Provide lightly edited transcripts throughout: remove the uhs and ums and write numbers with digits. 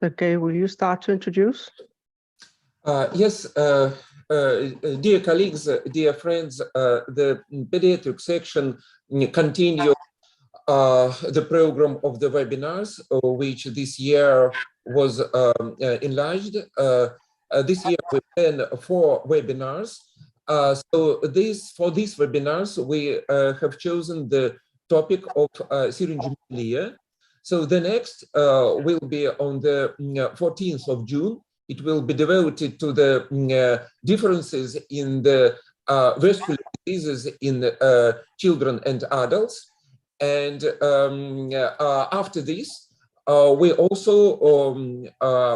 Okay, will you start to introduce? Yes, dear colleagues, dear friends, the pediatric section continue the program of the webinars, which this year was enlarged. This year we plan 4 webinars. So for these webinars, we have chosen the topic of Syringomyelia. So the next will be on the 14th of June. It will be devoted to the differences in the vascular diseases in children and adults. And after this, we also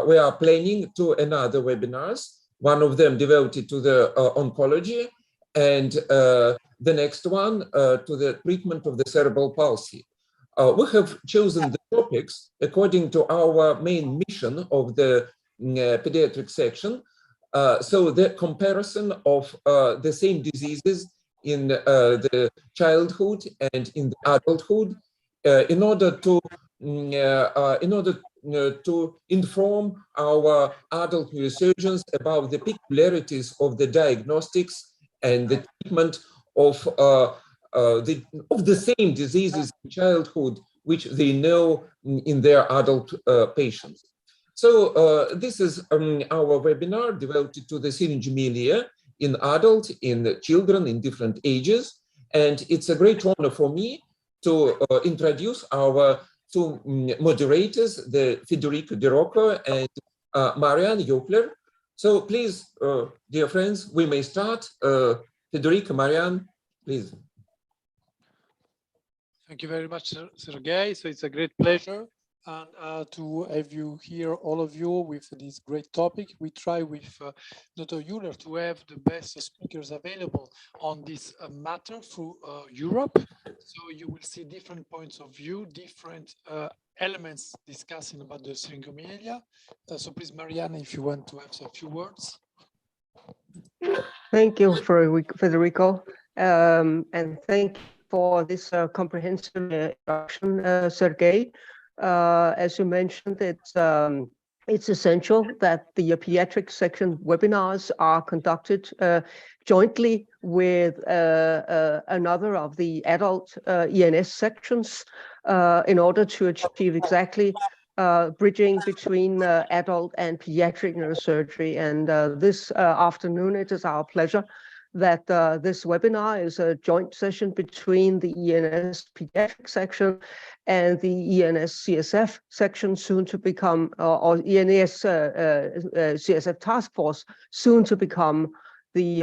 we are planning to another webinars. One of them devoted to the oncology, and the next one to the treatment of the cerebral palsy. We have chosen the topics according to our main mission of the pediatric section. So the comparison of the same diseases in the childhood and in the adulthood, in order to inform our adult neurosurgeons about the peculiarities of the diagnostics and the treatment of the same diseases in childhood, which they know in their adult patients. So this is our webinar devoted to the Syringomyelia in adult, in children in different ages. And it's a great honor for me to introduce our 2 moderators, the Federico De Rocco and Marianne Jopler. So please, dear friends, we may start. Federico, Marianne, please. Thank you very much, Sergei. So it's a great pleasure and to have you here, all of you, with this great topic. We try with Dr. Euler to have the best speakers available on this matter through Europe. So you will see different points of view, different elements discussing about the Syringomyelia. So please, Marianne, if you want to have a few words. Thank you, Federico, and thank you for this comprehensive introduction, Sergei. As you mentioned, it's essential that the pediatric section webinars are conducted jointly with another of the adult ENS sections in order to achieve exactly bridging between adult and pediatric neurosurgery. And this afternoon, it is our pleasure that this webinar is a joint session between the ENS pediatric section and the ENS CSF section, soon to become, or ENS CSF task force, soon to become the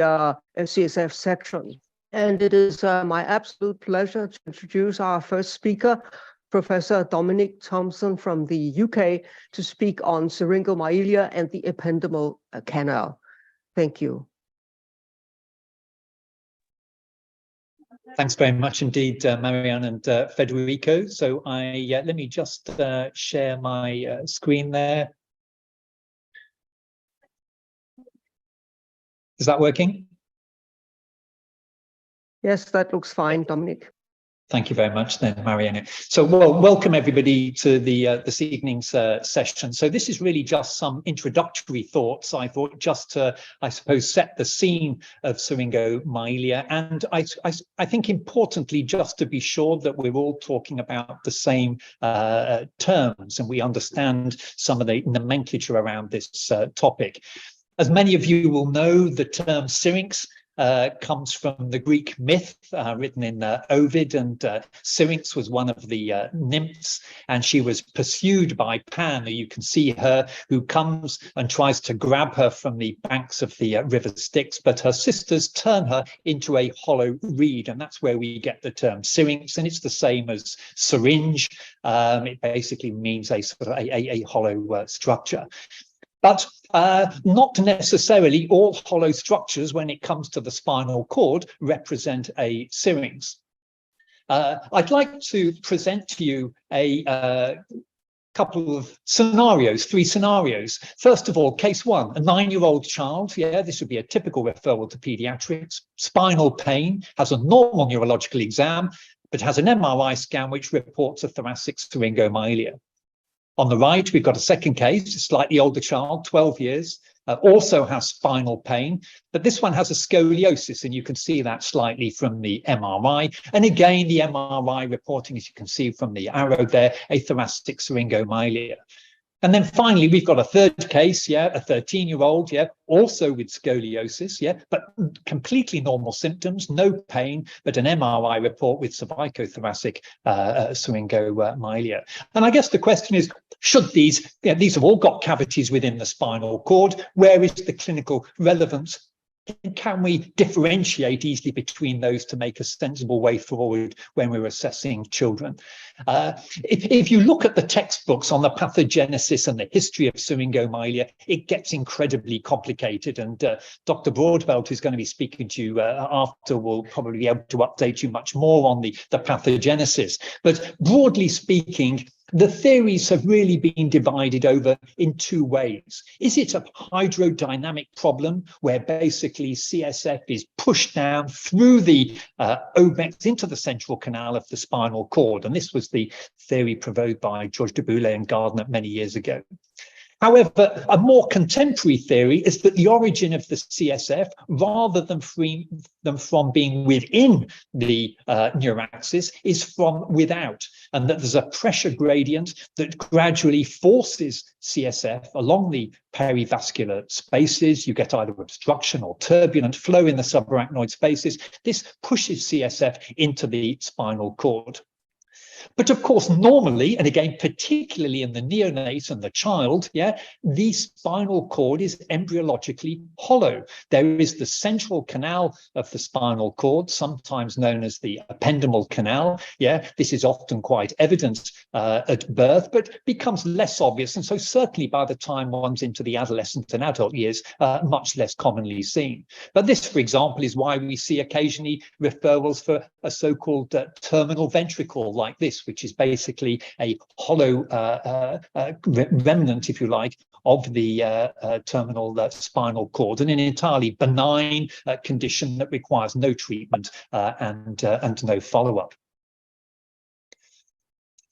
CSF section. And it is my absolute pleasure to introduce our first speaker, Professor Dominic Thompson from the UK, to speak on Syringomyelia and the ependymal canal. Thank you. Thanks very much indeed, Marianne and Federico. So let me just share my screen there. Is that working? Yes, that looks fine, Dominic. Thank you very much then, Marianne. So, well, welcome everybody to the this evening's session. So this is really just some introductory thoughts. I thought just to, I suppose, set the scene of Syringomyelia. And I think importantly, just to be sure that we're all talking about the same terms and we understand some of the nomenclature around this topic. As many of you will know, the term syrinx comes from the Greek myth written in Ovid, and Syrinx was one of the nymphs, and she was pursued by Pan, you can see her, who comes and tries to grab her from the banks of the river Styx, but her sisters turn her into a hollow reed, and that's where we get the term Syrinx, and it's the same as syringe. It basically means a sort of a hollow structure. But not necessarily all hollow structures, when it comes to the spinal cord, represent a syrinx. I'd like to present to you a couple of scenarios, 3 scenarios. First of all, case 1, a 9-year-old child. Yeah, this would be a typical referral to pediatrics. Spinal pain, has a normal neurological exam, but has an MRI scan which reports a thoracic syringomyelia. On the right, we've got a second case, a slightly older child, 12 years, also has spinal pain, but this one has a scoliosis, and you can see that slightly from the MRI. And again, the MRI reporting, as you can see from the arrow there, a thoracic syringomyelia. And then finally, we've got a third case, a 13-year-old, also with scoliosis, but completely normal symptoms, no pain, but an MRI report with cervicothoracic syringomyelia. And I guess the question is, should these have all got cavities within the spinal cord? Where is the clinical relevance? Can we differentiate easily between those to make a sensible way forward when we're assessing children? If you look at the textbooks on the pathogenesis and the history of syringomyelia, it gets incredibly complicated. And Dr. Broadbelt, who's going to be speaking to you after, will probably be able to update you much more on the pathogenesis. But broadly speaking, the theories have really been divided over in two ways. Is it a hydrodynamic problem where basically CSF is pushed down through the omex into the central canal of the spinal cord? And this was the theory proposed by George de Boulay and Gardner many years ago. However, a more contemporary theory is that the origin of the CSF, rather than from being within the neuraxis, is from without, and that there's a pressure gradient that gradually forces CSF along the perivascular spaces. You get either obstruction or turbulent flow in the subarachnoid spaces. This pushes CSF into the spinal cord. But of course, normally, and again, particularly in the neonate and the child, the spinal cord is embryologically hollow. There is the central canal of the spinal cord, sometimes known as the ependymal canal. This is often quite evident at birth, but becomes less obvious. And so certainly by the time one's into the adolescent and adult years, much less commonly seen. But this, for example, is why we see occasionally referrals for a so-called terminal ventricle like this, which is basically a hollow remnant, if you like, of the terminal spinal cord, and an entirely benign condition that requires no treatment and no follow-up.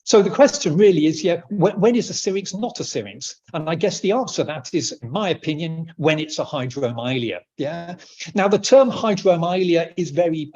So the question really is, when is a syrinx not a syrinx? And I guess the answer to that is, in my opinion, when it's a hydromyelia. Now, the term hydromyelia is very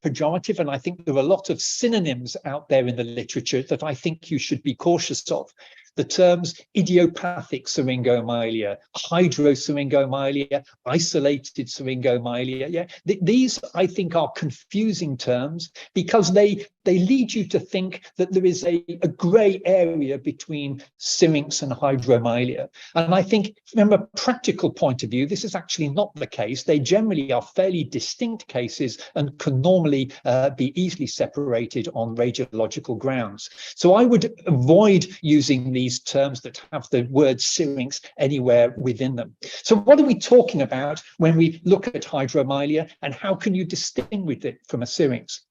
pejorative, and I think there are a lot of synonyms out there in the literature that I think you should be cautious of. The terms idiopathic syringomyelia, hydrosyringomyelia, isolated syringomyelia, these I think are confusing terms because they lead you to think that there is a grey area between syrinx and hydromyelia. And I think from a practical point of view, this is actually not the case. They generally are fairly distinct cases and can normally be easily separated on radiological grounds. So I would avoid using these terms that have the word syrinx anywhere within them. So what are we talking about when we look at hydromyelia, and how can you distinguish it from a syrinx?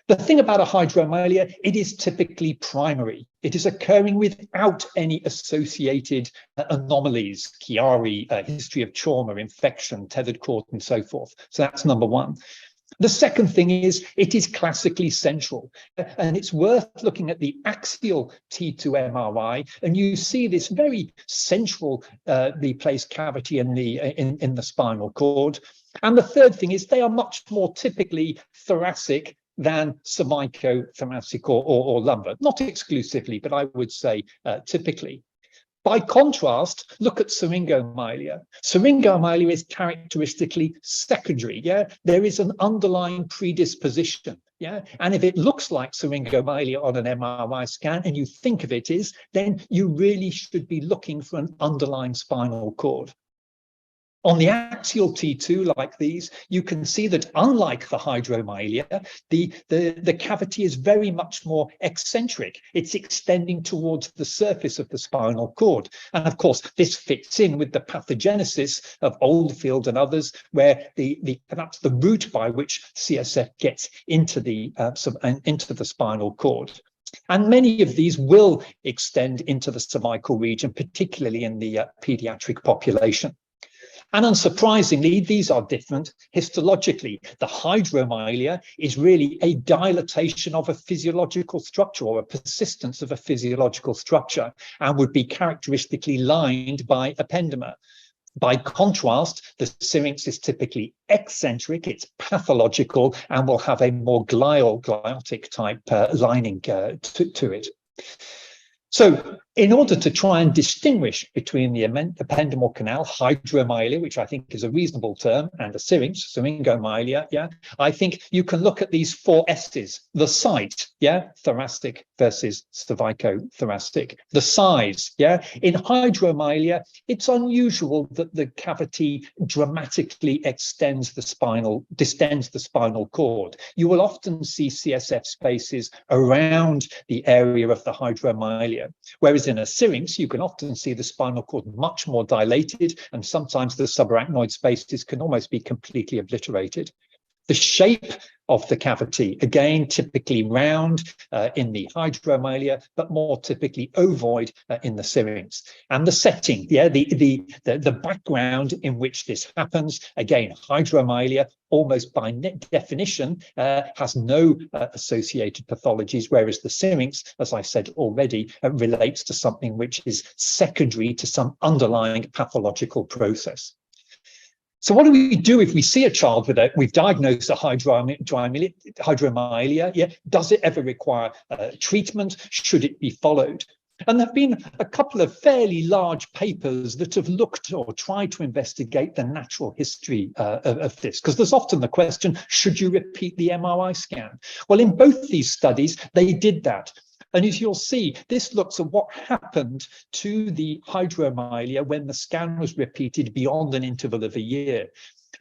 The thing about a hydromyelia, it is typically primary. It is occurring without any associated anomalies, Chiari, history of trauma, infection, tethered cord, and so forth. So that's number one. The second thing is it is classically central, and it's worth looking at the axial T2 MRI, and you see this very central placed cavity in the spinal cord. And the third thing is they are much more typically thoracic than cervicothoracic or lumbar, not exclusively, but I would say typically. By contrast, look at syringomyelia. Syringomyelia is characteristically secondary. There is an underlying predisposition. And if it looks like syringomyelia on an MRI scan and you think of it is, then you really should be looking for an underlying spinal cord. On the axial T2, like these, you can see that unlike the hydromyelia, the cavity is very much more eccentric. It's extending towards the surface of the spinal cord. And of course, this fits in with the pathogenesis of Oldfield and others, where perhaps the route by which CSF gets into the spinal cord. And many of these will extend into the cervical region, particularly in the pediatric population. And unsurprisingly, these are different histologically. The hydromyelia is really a dilatation of a physiological structure or a persistence of a physiological structure and would be characteristically lined by ependyma. By contrast, the syrinx is typically eccentric, it's pathological, and will have a more gliotic type lining to it. So in order to try and distinguish between the ependymal canal, hydromyelia, which I think is a reasonable term, and a syrinx, syringomyelia, yeah, I think you can look at these 4 S's. The site, yeah, thoracic versus cervicothoracic. The size, yeah. In hydromyelia, it's unusual that the cavity dramatically distends the spinal cord. You will often see CSF spaces around the area of the hydromyelia, whereas in a syrinx, you can often see the spinal cord much more dilated, and sometimes the subarachnoid spaces can almost be completely obliterated. The shape of the cavity, again, typically round in the hydromyelia, but more typically ovoid in the syrinx. And the setting, yeah, the background in which this happens, again, hydromyelia, almost by definition, has no associated pathologies, whereas the syrinx, as I said already, relates to something which is secondary to some underlying pathological process. So what do we do if we see a child with we've diagnosed a hydromyelia? Yeah, does it ever require treatment? Should it be followed? And there have been a couple of fairly large papers that have looked or tried to investigate the natural history of this, because there's often the question, should you repeat the MRI scan? Well, in both these studies, they did that. And as you'll see, this looks at what happened to the hydromyelia when the scan was repeated beyond an interval of a year.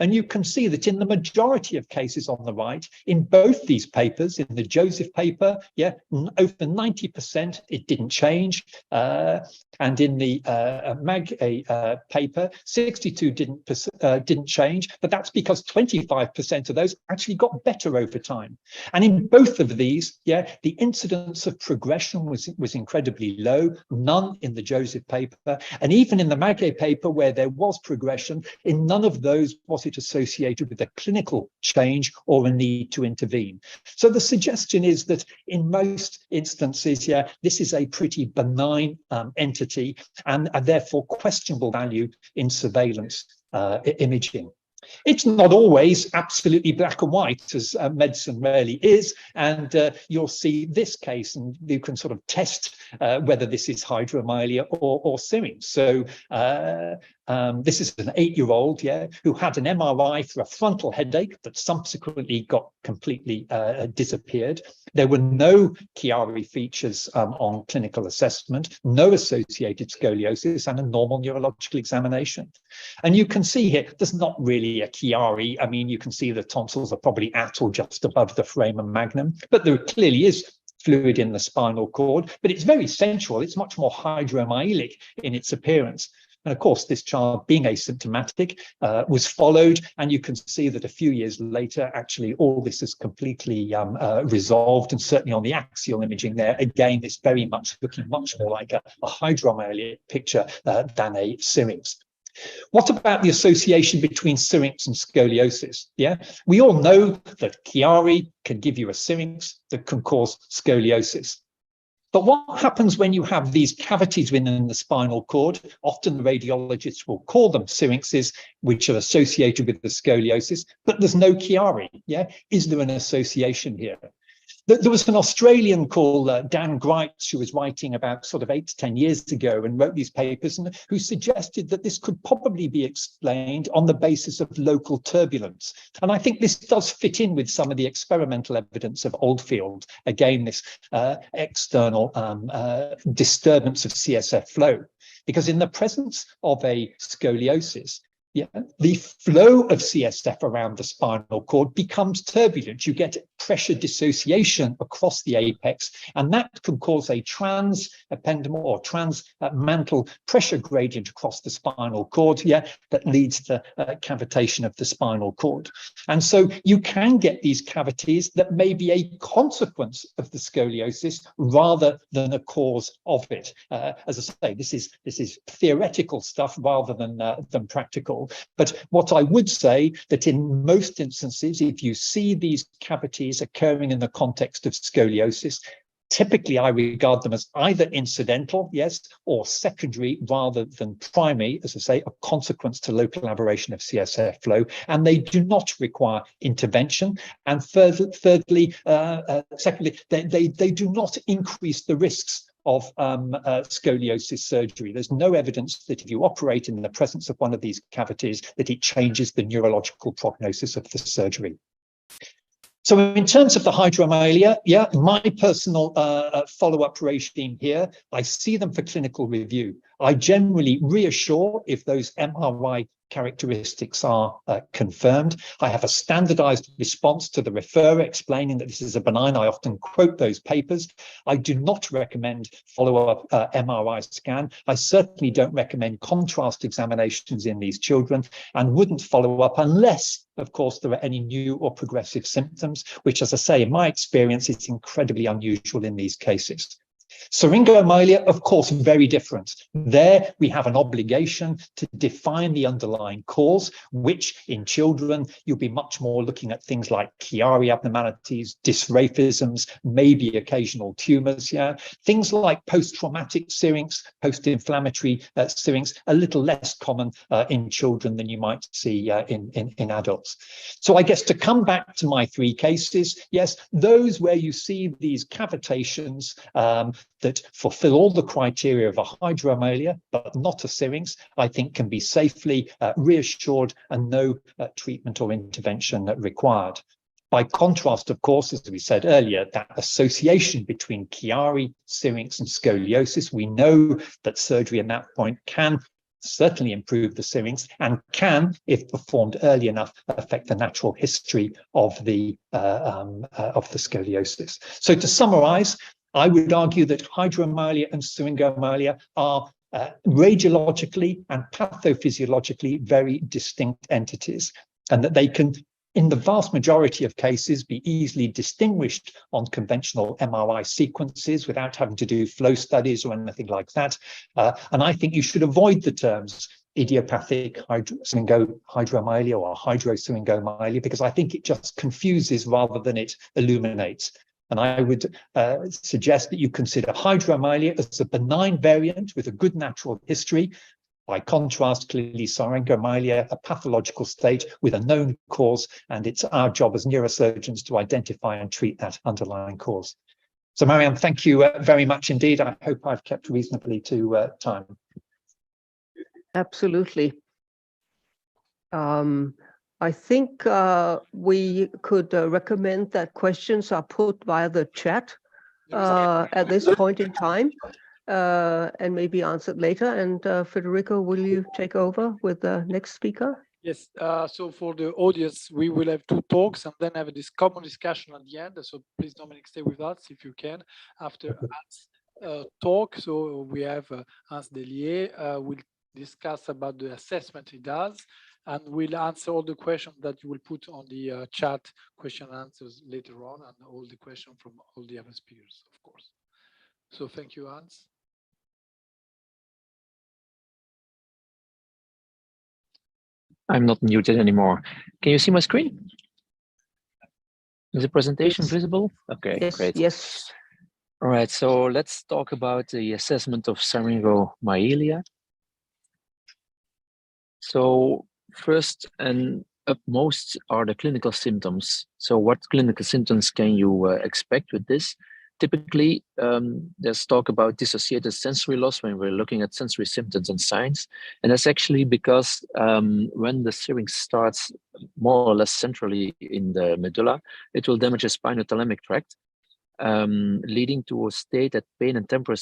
And you can see that in the majority of cases on the right, in both these papers, in the Joseph paper, yeah, over 90%, it didn't change. And in the paper, 62 didn't change, but that's because 25% of those actually got better over time. And in both of these, yeah, the incidence of progression was incredibly low, none in the Joseph paper. And even in the Magé paper, where there was progression, in none of those was it associated with a clinical change or a need to intervene. So the suggestion is that in most instances, yeah, this is a pretty benign entity and therefore questionable value in surveillance imaging. It's not always absolutely black and white, as medicine rarely is, and you'll see this case, and you can sort of test whether this is hydromyelia or syrinx. So this is an 8-year-old, yeah, who had an MRI for a frontal headache that subsequently got completely disappeared. There were no Chiari features on clinical assessment, no associated scoliosis, and a normal neurological examination. And you can see here, there's not really a Chiari. I mean, you can see the tonsils are probably at or just above the foramen magnum, but there clearly is fluid in the spinal cord, but it's very central. It's much more hydromyelic in its appearance. And of course, this child, being asymptomatic, was followed, and you can see that a few years later, actually, all this is completely resolved, and certainly on the axial imaging there, again, it's very much looking much more like a hydromyelic picture than a syrinx. What about the association between syrinx and scoliosis? Yeah, we all know that Chiari can give you a syrinx that can cause scoliosis. But what happens when you have these cavities within the spinal cord? Often the radiologists will call them syrinxes, which are associated with the scoliosis, but there's no Chiari. Yeah, is there an association here? There was an Australian called Dan Greitz, who was writing about sort of 8 to 10 years ago and wrote these papers, and who suggested that this could probably be explained on the basis of local turbulence. And I think this does fit in with some of the experimental evidence of Oldfield. Again, this external disturbance of CSF flow, because in the presence of a scoliosis, yeah, the flow of CSF around the spinal cord becomes turbulent. You get pressure dissociation across the apex, and that can cause a transependymal or transmantle pressure gradient across the spinal cord, yeah, that leads to cavitation of the spinal cord. And so you can get these cavities that may be a consequence of the scoliosis rather than a cause of it. As I say, this is theoretical stuff rather than practical. incidental. But what I would say that in most instances, if you see these cavities occurring in the context of scoliosis, typically I regard them as either incidental, yes, or secondary rather than primary, as I say, a consequence to local aberration of CSF flow, and they do not require intervention. And secondly, they do not increase the risks of scoliosis surgery. There's no evidence that if you operate in the presence of one of these cavities, that it changes the neurological prognosis of the surgery. So in terms of the hydromyelia, yeah, my personal follow-up regime here, I see them for clinical review. I generally reassure if those MRI characteristics are confirmed. I have a standardized response to the referrer explaining that this is a benign. I often quote those papers. I do not recommend follow-up MRI scan. I certainly don't recommend contrast examinations in these children and wouldn't follow up unless, of course, there are any new or progressive symptoms, which, as I say, in my experience, is incredibly unusual in these cases. Syringomyelia, of course, very different. There we have an obligation to define the underlying cause, which in children, you'll be much more looking at things like Chiari abnormalities, dysraphisms, maybe occasional tumors, yeah. Things like post-traumatic syrinx, post-inflammatory syrinx, a little less common in children than you might see in adults. So I guess to come back to my three cases, yes, those where you see these cavitations that fulfill all the criteria of a hydromyelia, but not a syrinx, I think can be safely reassured and no treatment or intervention required. By contrast, of course, as we said earlier, that association between Chiari, syrinx, and scoliosis, we know that surgery at that point can certainly improve the syrinx and can, if performed early enough, affect the natural history of the scoliosis. So to summarize, I would argue that hydromyelia and syringomyelia are radiologically and pathophysiologically very distinct entities, and that they can, in the vast majority of cases, be easily distinguished on conventional MRI sequences without having to do flow studies or anything like that. And I think you should avoid the terms idiopathic hydromyelia or hydrosyringomyelia, because I think it just confuses rather than it illuminates. And I would suggest that you consider hydromyelia as a benign variant with a good natural history. By contrast, clearly syringomyelia, a pathological state with a known cause, and it's our job as neurosurgeons to identify and treat that underlying cause. So Marianne, thank you very much indeed. I hope I've kept reasonably to time. Absolutely. I think we could recommend that questions are put via the chat at this point in time and maybe answered later. And Federico, will you take over with the next speaker? Yes, so for the audience, we will have two talks and then have this common discussion at the end. So please, Dominic, stay with us if you can. After Hans' talk, so we have Hans Delier will discuss about the assessment he does, and we'll answer all the questions that you will put on the chat, question and answers later on, and all the questions from all the other speakers, of course. So thank you, Hans. I'm not muted anymore. Can you see my screen? Is the presentation visible? Okay, yes, great. Yes. All right, so let's talk about the assessment of Syringomyelia. So first and upmost are the clinical symptoms. So what clinical symptoms can you expect with this? Typically, there's talk about dissociated sensory loss when we're looking at sensory symptoms and signs. And that's actually because when the syrinx starts more or less centrally in the medulla, it will damage the spinothalamic tract, leading to a state that pain and temporal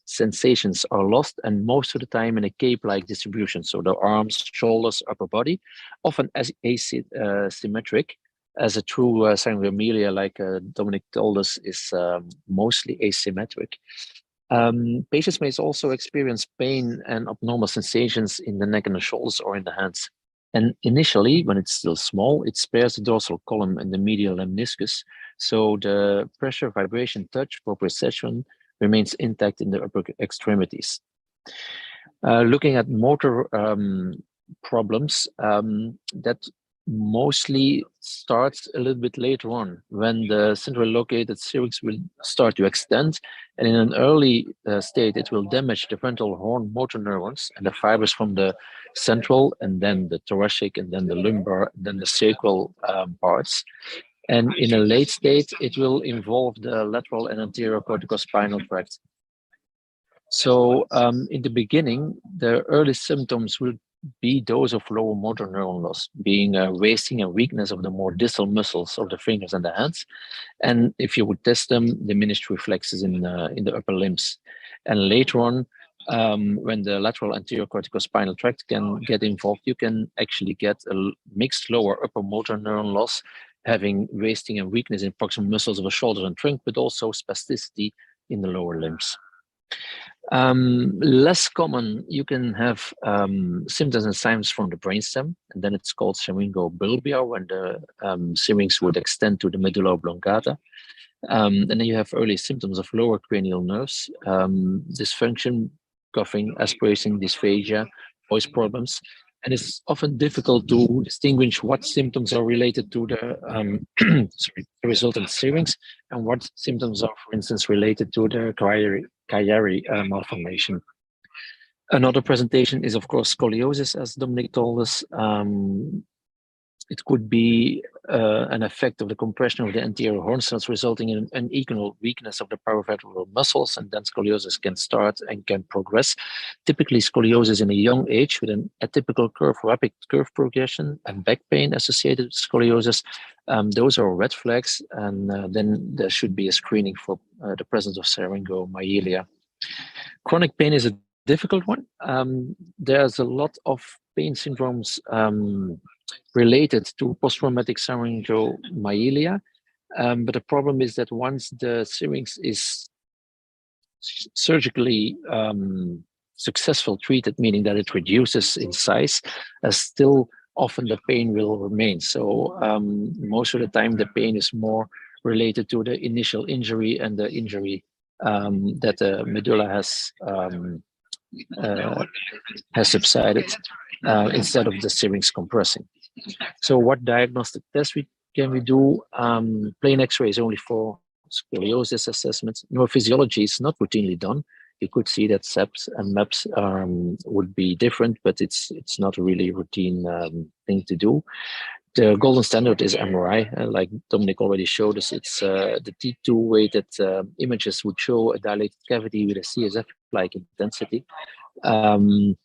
sensations are lost, and most of the time in a cape-like distribution. So the arms, shoulders, upper body, often as asymmetric, as a true Syringomyelia, like Dominic told us, is mostly asymmetric. Patients may also experience pain and abnormal sensations in the neck and the shoulders or in the hands. And initially, when it's still small, it spares the dorsal column and the medial lemniscus. So the pressure, vibration, touch, proprioception remains intact in the upper extremities. Looking at motor problems that mostly starts a little bit later on when the centrally located syrinx will start to extend, and in an early state it will damage the ventral horn motor neurons and the fibers from the central, and then the thoracic, and then the lumbar, and then the sacral parts. And in a late state, it will involve the lateral and anterior corticospinal tract. So in the beginning, the early symptoms will be those of lower motor neuron loss, being wasting and weakness of the more distal muscles of the fingers and the hands. And if you would test them, diminished reflexes in the upper limbs. And later on, when the lateral anterior corticospinal tract can get involved, you can actually get a mixed lower upper motor neuron loss, having wasting and weakness in proximal muscles of the shoulder and trunk, but also spasticity in the lower limbs. Less common, you can have symptoms and signs from the brainstem, and then it's called syringomyelia when the syrinx would extend to the medulla oblongata. And then you have early symptoms of lower cranial nerves, dysfunction, coughing, aspiration, dysphagia, voice problems. And it's often difficult to distinguish what symptoms are related to the resultant syrinx and what symptoms are, for instance, related to the Chiari malformation. Another presentation is, of course, scoliosis, as Dominic told us. It could be an effect of the compression of the anterior horn cells, resulting in an equal weakness of the paravertebral muscles, and then scoliosis can start and can progress. Typically, scoliosis in a young age with an atypical curve, rapid curve progression, and back pain associated with scoliosis. Those are red flags, and then there should be a screening for the presence of syringomyelia. Chronic pain is a difficult one. There's a lot of pain syndromes related to post-traumatic syringomyelia, but the problem is that once the syrinx is surgically successful treated, meaning that it reduces in size, still often the pain will remain. So most of the time the pain is more related to the initial injury and the injury that the medulla has subsided instead of the syrinx compressing. So what diagnostic tests can we do? Plain X-ray is only for scoliosis assessments. Neurophysiology is not routinely done. You could see that SEPs and MEPs would be different, but it's not a really routine thing to do. The golden standard is MRI, like Dominic already showed us. It's the T2 weighted images would show a dilated cavity with a CSF-like intensity. And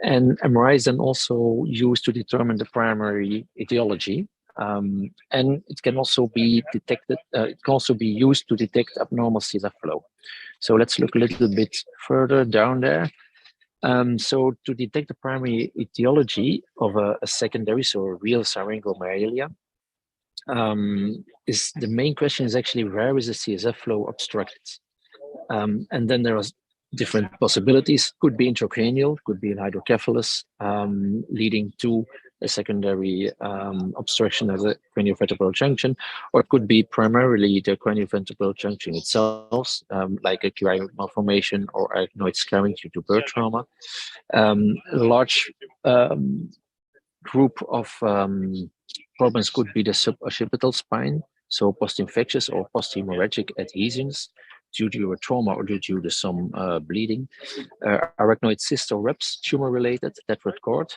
MRI is then also used to determine the primary etiology. And it can also be detected, it can also be used to detect abnormal CSF flow. So let's look a little bit further down there. So to detect the primary etiology of a secondary, so a real syringomyelia, is the main question is actually where is the CSF flow obstructed? And then there are different possibilities. Could be intracranial, could be an hydrocephalus, leading to a secondary obstruction of the craniovertebral junction, or it could be primarily the craniovertebral junction itself, like a Chiari malformation or arachnoid scarring due to birth trauma. A large group of problems could be the suboccipital spine, so post-infectious or post-hemorrhagic adhesions due to a trauma or due to some bleeding. Arachnoid cyst or reps, tumor-related, tetrad cord.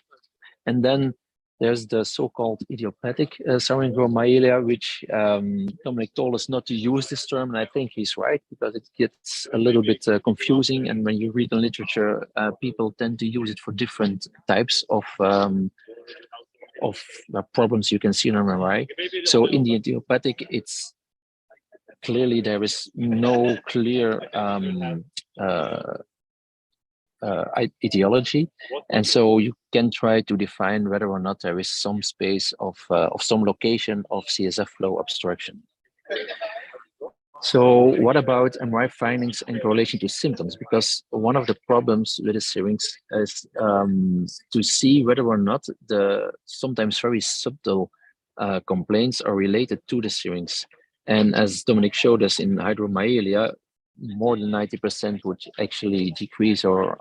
And then there's the so-called idiopathic syringomyelia, which Dominic told us not to use this term, and I think he's right, because it gets a little bit confusing, and when you read the literature, people tend to use it for different types of problems you can see on MRI. So in the idiopathic, it's clearly there is no clear etiology, and so you can try to define whether or not there is some space of some location of CSF flow obstruction. So what about MRI findings in correlation to symptoms? Because one of the problems with the syrinx is to see whether or not the sometimes very subtle complaints are related to the syrinx. And as Dominic showed us in hydromyelia, more than 90% would actually decrease or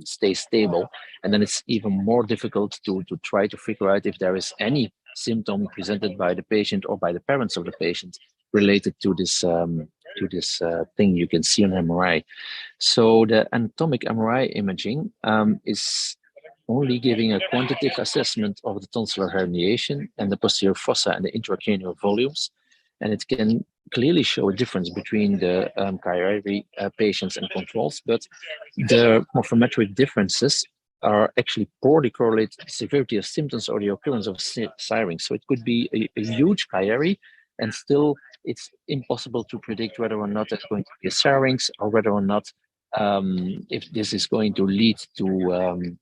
stay stable. And then it's even more difficult to try to figure out if there is any symptom presented by the patient or by the parents of the patient related to this thing you can see on MRI. So the anatomic MRI imaging is only giving a quantitative assessment of the tonsillar herniation and the posterior fossa and the intracranial volumes. And it can clearly show a difference between the chirurgery patients and controls, but the morphometric differences are actually poorly correlated to the severity of symptoms or the occurrence of syrinx. So it could be a huge chirurgery, and still it's impossible to predict whether or not it's going to be a syrinx or whether or not if this is going to lead to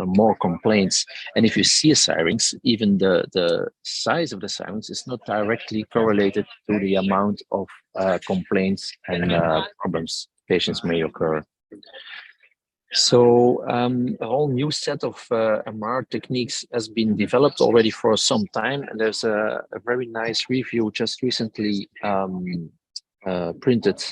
more complaints. And if you see a syrinx, even the size of the syrinx is not directly correlated to the amount of complaints and problems patients may occur. So a whole new set of MR techniques has been developed already for some time, and there's a very nice review just recently printed.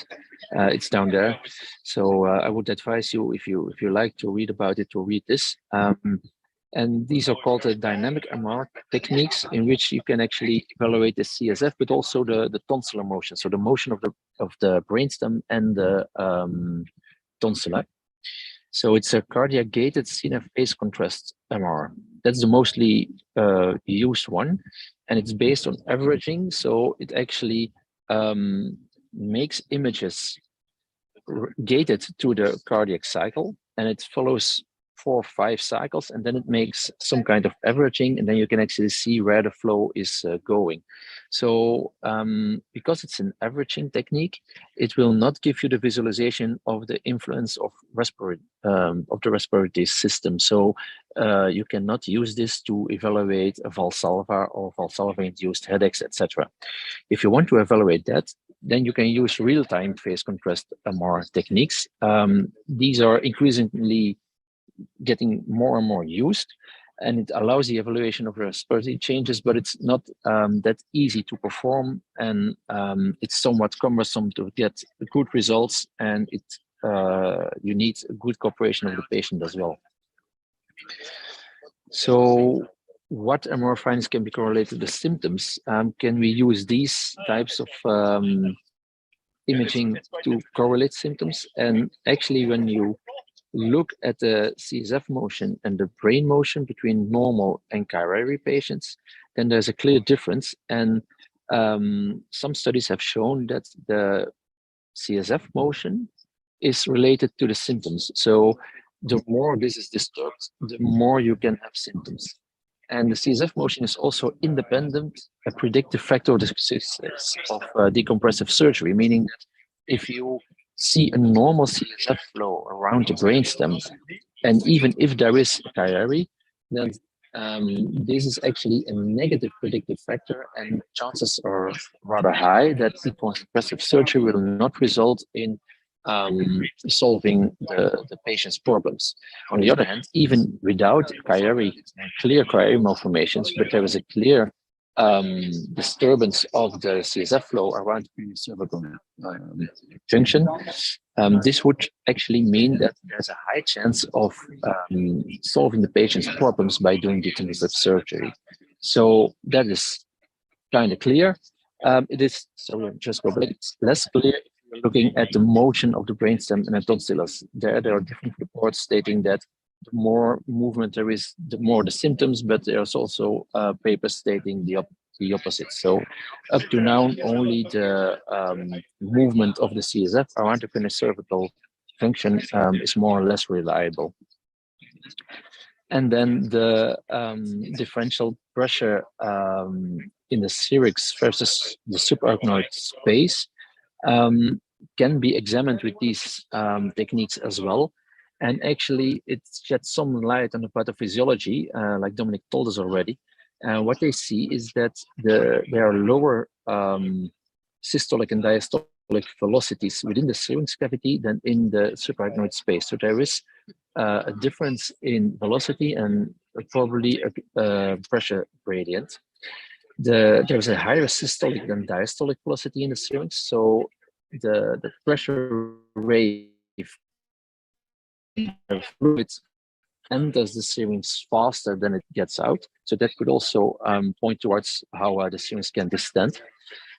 It's down there, so I would advise you, if you like to read about it, to read this. And these are called the dynamic MR techniques, in which you can actually evaluate the CSF, but also the tonsillar motion, so the motion of the brainstem and the tonsilla. So it's a cardiac gated CNF phase contrast MR. That's the mostly used one, and it's based on averaging. So it actually makes images gated to the cardiac cycle, and it follows 4 or 5 cycles, and then it makes some kind of averaging, and then you can actually see where the flow is going. So because it's an averaging technique, it will not give you the visualization of the influence of the respiratory system. So you cannot use this to evaluate a Valsalva or Valsalva-induced headaches, etc. If you want to evaluate that, then you can use real-time phase contrast MR techniques. These are increasingly getting more and more used, and it allows the evaluation of respiratory changes, but it's not that easy to perform, and it's somewhat cumbersome to get good results, and you need good cooperation of the patient as well. So what MR findings can be correlated to the symptoms? Can we use these types of imaging to correlate symptoms? And actually, when you look at the CSF motion and the brain motion between normal and chirurgery patients, then there's a clear difference. And some studies have shown that the CSF motion is related to the symptoms. So the more this is disturbed, the more you can have symptoms. And the CSF motion is also independent, a predictive factor of the success of decompressive surgery, meaning that if you see a normal CSF flow around the brainstem, and even if there is a chirurgery, then this is actually a negative predictive factor, and chances are rather high that decompressive surgery will not result in solving the patient's problems. On the other hand, even without clear chirurgery malformations, but there is a clear disturbance of the CSF flow around the cervical junction, this would actually mean that there's a high chance of solving the patient's problems by doing decompressive surgery. So that is kind of clear. It is, so just go back, it's less clear if you're looking at the motion of the brainstem and the tonsillus. There are different reports stating that the more movement there is, the more the symptoms, but there's also papers stating the opposite. So up to now, only the movement of the CSF around the cervical function is more or less reliable. And then the differential pressure in the syrinx versus the subarachnoid space can be examined with these techniques as well. And actually, it sheds some light on the pathophysiology, like Dominic told us already. What they see is that there are lower systolic and diastolic velocities within the syrinx cavity than in the subarachnoid space. So there is a difference in velocity and probably a pressure gradient. There's a higher systolic than diastolic velocity in the syrinx. So the pressure wave of fluids enters the syringe faster than it gets out. So that could also point towards how the syringe can distend.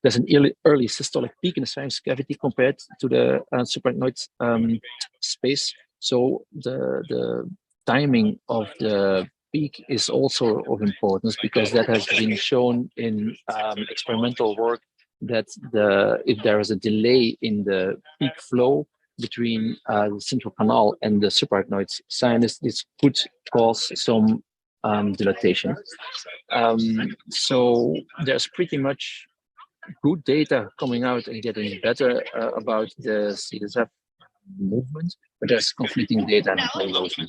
There's an early systolic peak in the syringe cavity compared to the suprachnoid space. So the timing of the peak is also of importance, because that has been shown in experimental work that if there is a delay in the peak flow between the central canal and the suprachnoid sinus, this could cause some dilatation. So there's pretty much good data coming out and getting better about the CSF movement, but there's conflicting data and conclusion.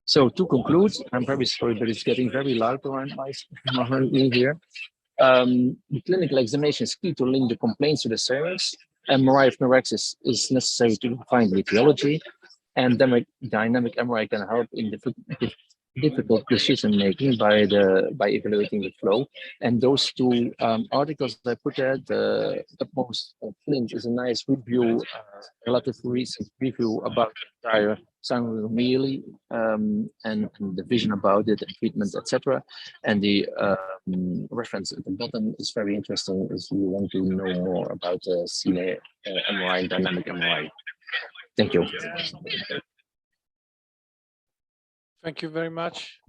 So to conclude, I'm very sorry, but it's getting very loud around my ear here. The clinical examination is key to link the complaints to the syrinx. MRI of neurexis is necessary to find the etiology, and dynamic MRI can help in difficult decision making by evaluating the flow. And those two articles I put there, the utmost Flint is a nice review, relatively recent review about the entire Syringomyelia and the vision about it and treatment, etc. And the reference at the bottom is very interesting if you want to know more about cine MRI, dynamic MRI. Thank you. Thank you very much.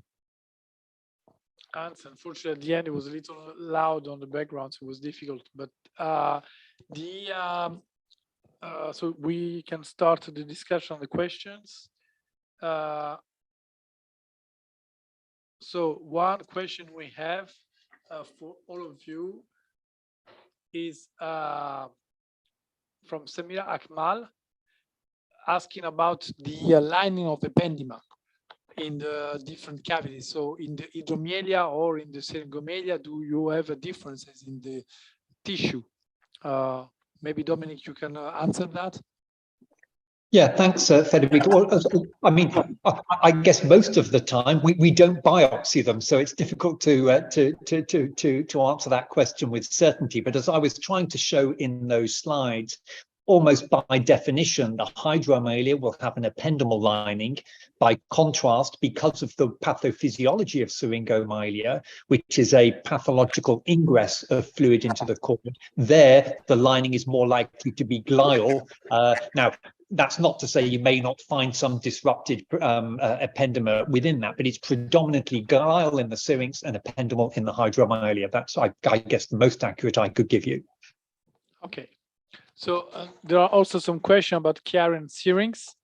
And unfortunately, at the end, it was a little loud on the background, so it was difficult. But so we can start the discussion on the questions. So one question we have for all of you is from Samira Akmal, asking about the lining of the ependyma in the different cavities. So in the hydromelia or in the Syringomyelia, do you have differences in the tissue? Maybe Dominic, you can answer that. Yeah, thanks, Federico. I mean, I guess most of the time we don't biopsy them, so it's difficult to answer that question with certainty. But as I was trying to show in those slides, almost by definition, the hydromelia will have an ependymal lining. By contrast, because of the pathophysiology of syringomyelia, which is a pathological ingress of fluid into the cord, there the lining is more likely to be glial. Now, that's not to say you may not find some disrupted ependyma within that, but it's predominantly glial in the syrinx and ependymal in the hydromelia. That's, I guess, the most accurate I could give you. Okay. So there are also some questions about Chiari and syrinx.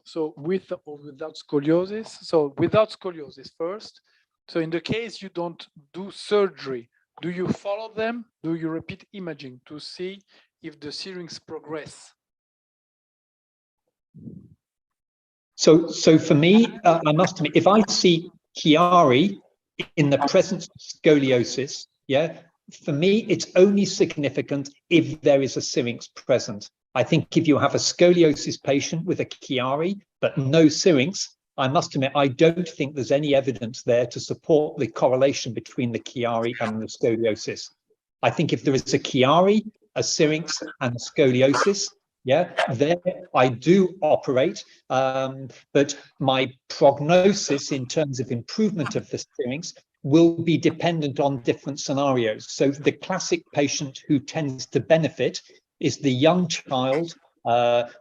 So with or without scoliosis. So without scoliosis first. So in the case you don't do surgery, do you follow them? Do you repeat imaging to see if the syrinx progress? So for me, I must admit, if I see Chiari in the presence of scoliosis, yeah, for me, it's only significant if there is a syrinx present. I think if you have a scoliosis patient with a Chiari, but no syrinx, I must admit, I don't think there's any evidence there to support the correlation between the Chiari and the scoliosis. I think if there is a Chiari, a syrinx, and scoliosis, yeah, there I do operate, but my prognosis in terms of improvement of the syrinx will be dependent on different scenarios. So the classic patient who tends to benefit is the young child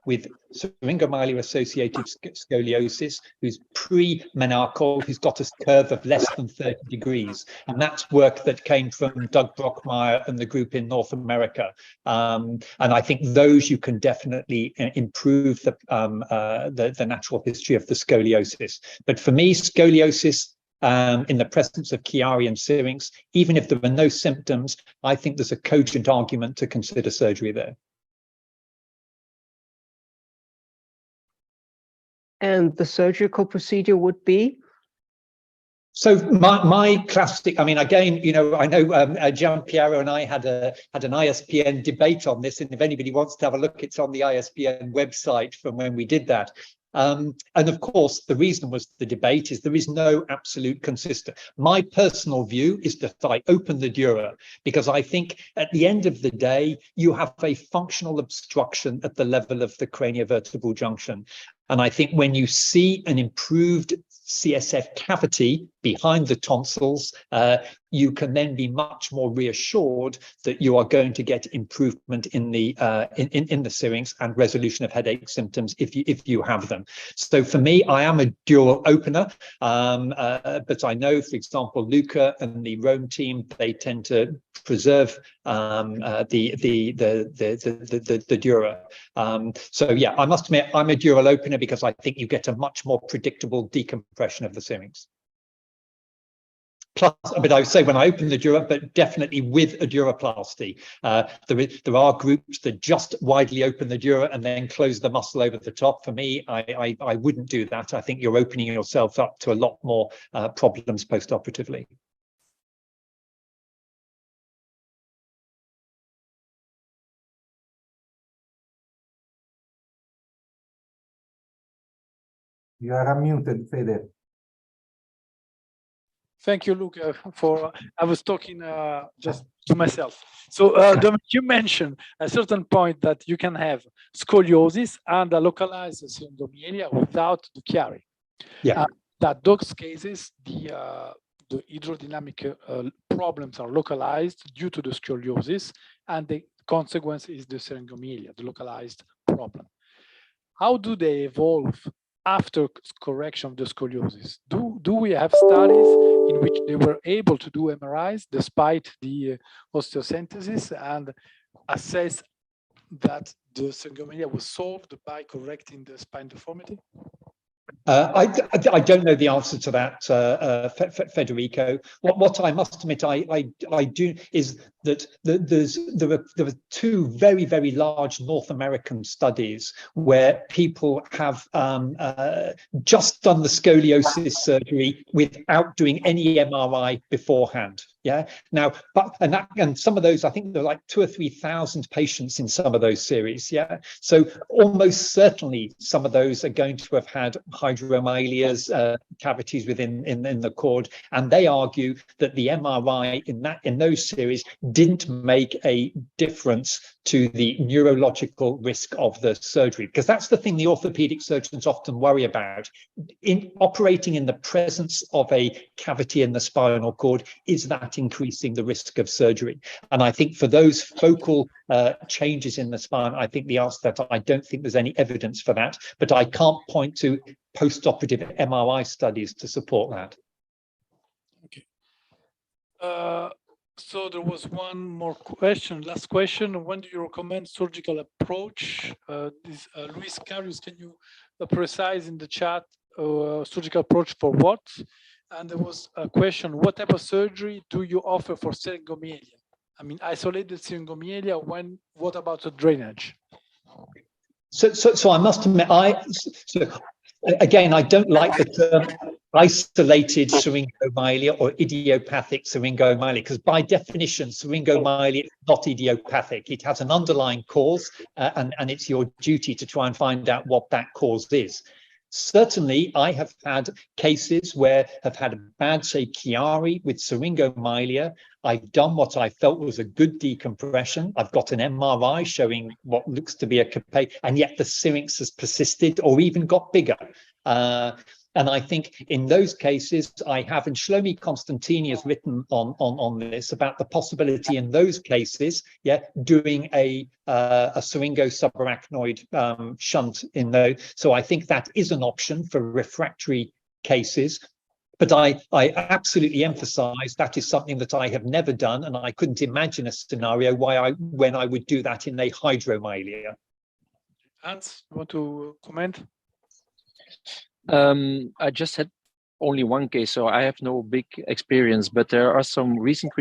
with Syringomyelia associated scoliosis, who's pre-menarchal, who's got a curve of less than 30 degrees. And that's work that came from Doug Brockmeyer and the group in North America. And I think those you can definitely improve the natural history of the scoliosis. But for me, scoliosis in the presence of Chiari and syrinx, even if there are no symptoms, I think there's a cogent argument to consider surgery there. And the surgical procedure would be? So my classic, I mean, again, you know, I know Gianpiero and I had an ISPN debate on this, and if anybody wants to have a look, it's on the ISPN website from when we did that. And of course, the reason was the debate is there is no absolute consistent. My personal view is that I open the dura because I think at the end of the day, you have a functional obstruction at the level of the craniovertebral junction. And I think when you see an improved CSF cavity behind the tonsils, you can then be much more reassured that you are going to get improvement in the syrinx and resolution of headache symptoms if you have them. So for me, I am a dual opener, but I know, for example, Luca and the Rome team, they tend to preserve the dura. So yeah, I must admit I'm a dual opener because I think you get a much more predictable decompression of the syrinx. Plus, but I would say when I open the dura, but definitely with a duroplasty. There are groups that just widely open the dura and then close the muscle over the top. For me, I wouldn't do that. I think you're opening yourself up to a lot more problems post-operatively. You are unmuted, Fede. Thank you, Luca, for, I was talking just to myself. So Dominic, you mentioned a certain point that you can have scoliosis and a localized syringomyelia without the chiari. Yeah. That those cases, the hydrodynamic problems are localized due to the scoliosis, and the consequence is the syringomyelia, the localized problem. How do they evolve after correction of the scoliosis? Do we have studies in which they were able to do MRIs despite the osteosynthesis and assess that the syringomyelia was solved by correcting the spine deformity? I don't know the answer to that, Federico. What I must admit I do is that there are two very, very large North American studies where people have just done the scoliosis surgery without doing any MRI beforehand. Yeah. Now, and some of those, I think there are like 2,000 or 3,000 patients in some of those series. Yeah. So almost certainly some of those are going to have had hydromyelias, cavities within the cord, and they argue that the MRI in those series didn't make a difference to the neurological risk of the surgery, because that's the thing the orthopedic surgeons often worry about. In operating in the presence of a cavity in the spinal cord, is that increasing the risk of surgery? And I think for those focal changes in the spine, I think the answer that I don't think there's any evidence for that, but I can't point to post-operative MRI studies to support that. Okay. So there was one more question, last question. When do you recommend surgical approach? Luis Carlos, can you precise in the chat surgical approach for what? And there was a question, what type of surgery do you offer for syringomyelia? I mean, isolated syringomyelia, what about the drainage? So I must admit, again, I don't like the term isolated syringomyelia or idiopathic syringomyelia, because by definition, syringomyelia is not idiopathic. It has an underlying cause, and it's your duty to try and find out what that cause is. Certainly, I have had cases where I've had a bad, say, Chiari with syringomyelia. I've done what I felt was a good decompression. I've got an MRI showing what looks to be a capade, and yet the syrinx has persisted or even got bigger. And I think in those cases, I have, and Shlomi Constantini has written on this about the possibility in those cases, yeah, doing a syringo subarachnoid shunt in those. So I think that is an option for refractory cases. But I absolutely emphasize that is something that I have never done, and I couldn't imagine a scenario when I would do that in a hydromyelia. Hans, you want to comment? I just had only one case, so I have no big experience, but there are some recent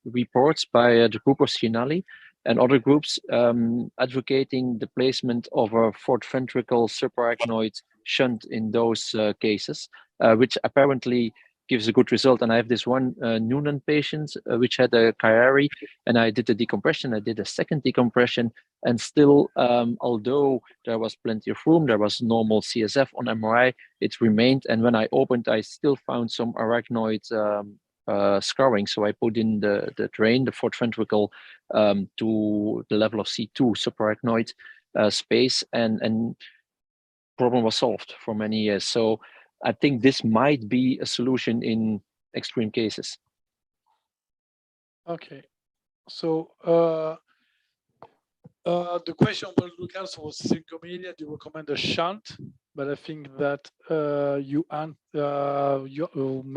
reports by the group of Sinali and other groups advocating the placement of a fourth ventricle subarachnoid shunt in those cases, which apparently gives a good result. And I have this one Noonan patient which had a Chiari, and I did the decompression. I did a second decompression, and still, although there was plenty of room, there was normal CSF on MRI, it remained. And when I opened, I still found some arachnoid scarring. So I put in the drain, the fourth ventricle, to the level of C2 subarachnoid space, and problem was solved for many years. So I think this might be a solution in extreme cases. Okay, so the question about Lucas was Syringomyelia. Do you recommend a shunt? But I think that you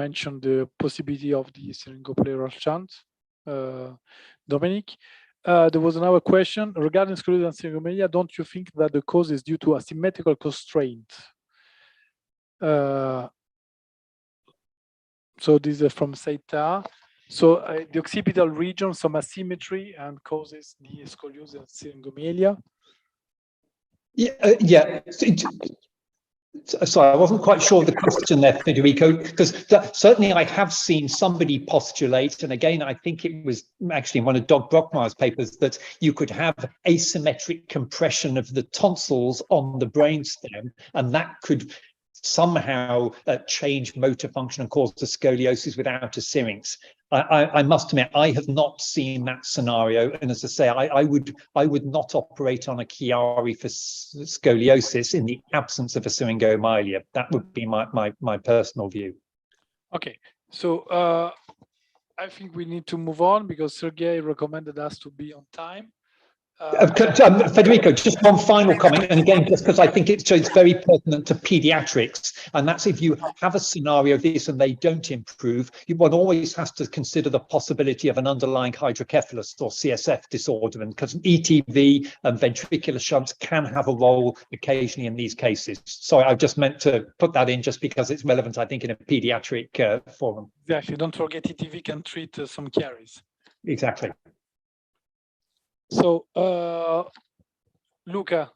mentioned the possibility of the Syringomyelia shunt, Dominic. There was another question regarding sclerosis and Syringomyelia. Don't you think that the cause is due to asymmetrical constraint? So this is from Seita. So the occipital region, some asymmetry, and causes the scoliosis and Syringomyelia. Yeah. Sorry, I wasn't quite sure of the question there, Federico, because certainly I have seen somebody postulate, and again, I think it was actually in one of Doug Brockmeyer's papers, that you could have asymmetric compression of the tonsils on the brainstem, and that could somehow change motor function and cause the scoliosis without a syrinx. I must admit, I have not seen that scenario, and as I say, I would not operate on a Chiari for scoliosis in the absence of a syringomyelia. That would be my personal view. Okay, so I think we need to move on because Sergey recommended us to be on time. Federico, just one final comment, and again, just because I think it's very pertinent to pediatrics, and that's if you have a scenario of this and they don't improve, one always has to consider the possibility of an underlying hydrocephalus or CSF disorder, and because ETV and ventricular shunts can have a role occasionally in these cases. So I just meant to put that in just because it's relevant, I think, in a pediatric forum. Exactly. Don't forget ETV can treat some caries. Exactly. So, Luca,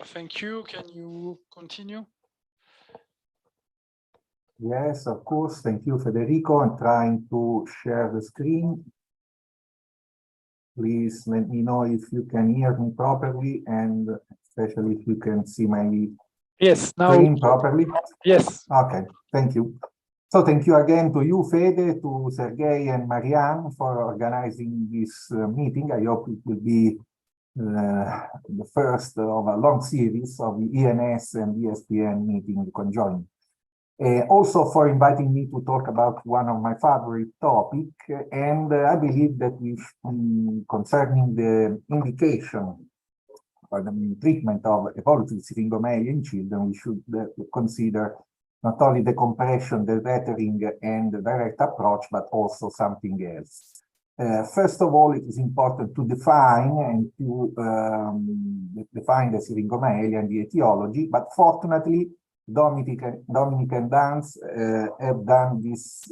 thank you. Can you continue? Yes, of course. Thank you, Federico. I'm trying to share the screen. Please let me know if you can hear me properly, and especially if you can see my screen properly. Yes. Okay, thank you. So thank you again to you, Fede, to Sergey and Marianne for organizing this meeting. I hope it will be the first of a long series of the ENS and ESPN meeting conjoined. Also for inviting me to talk about one of my favorite topics, and I believe that concerning the indication for the treatment of evolutive syringomyelia in children, we should consider not only the compression, the tethering, and the direct approach, but also something else. First of all, it is important to define define the syringomyelia and the etiology, but fortunately, Dominic and Dans have done this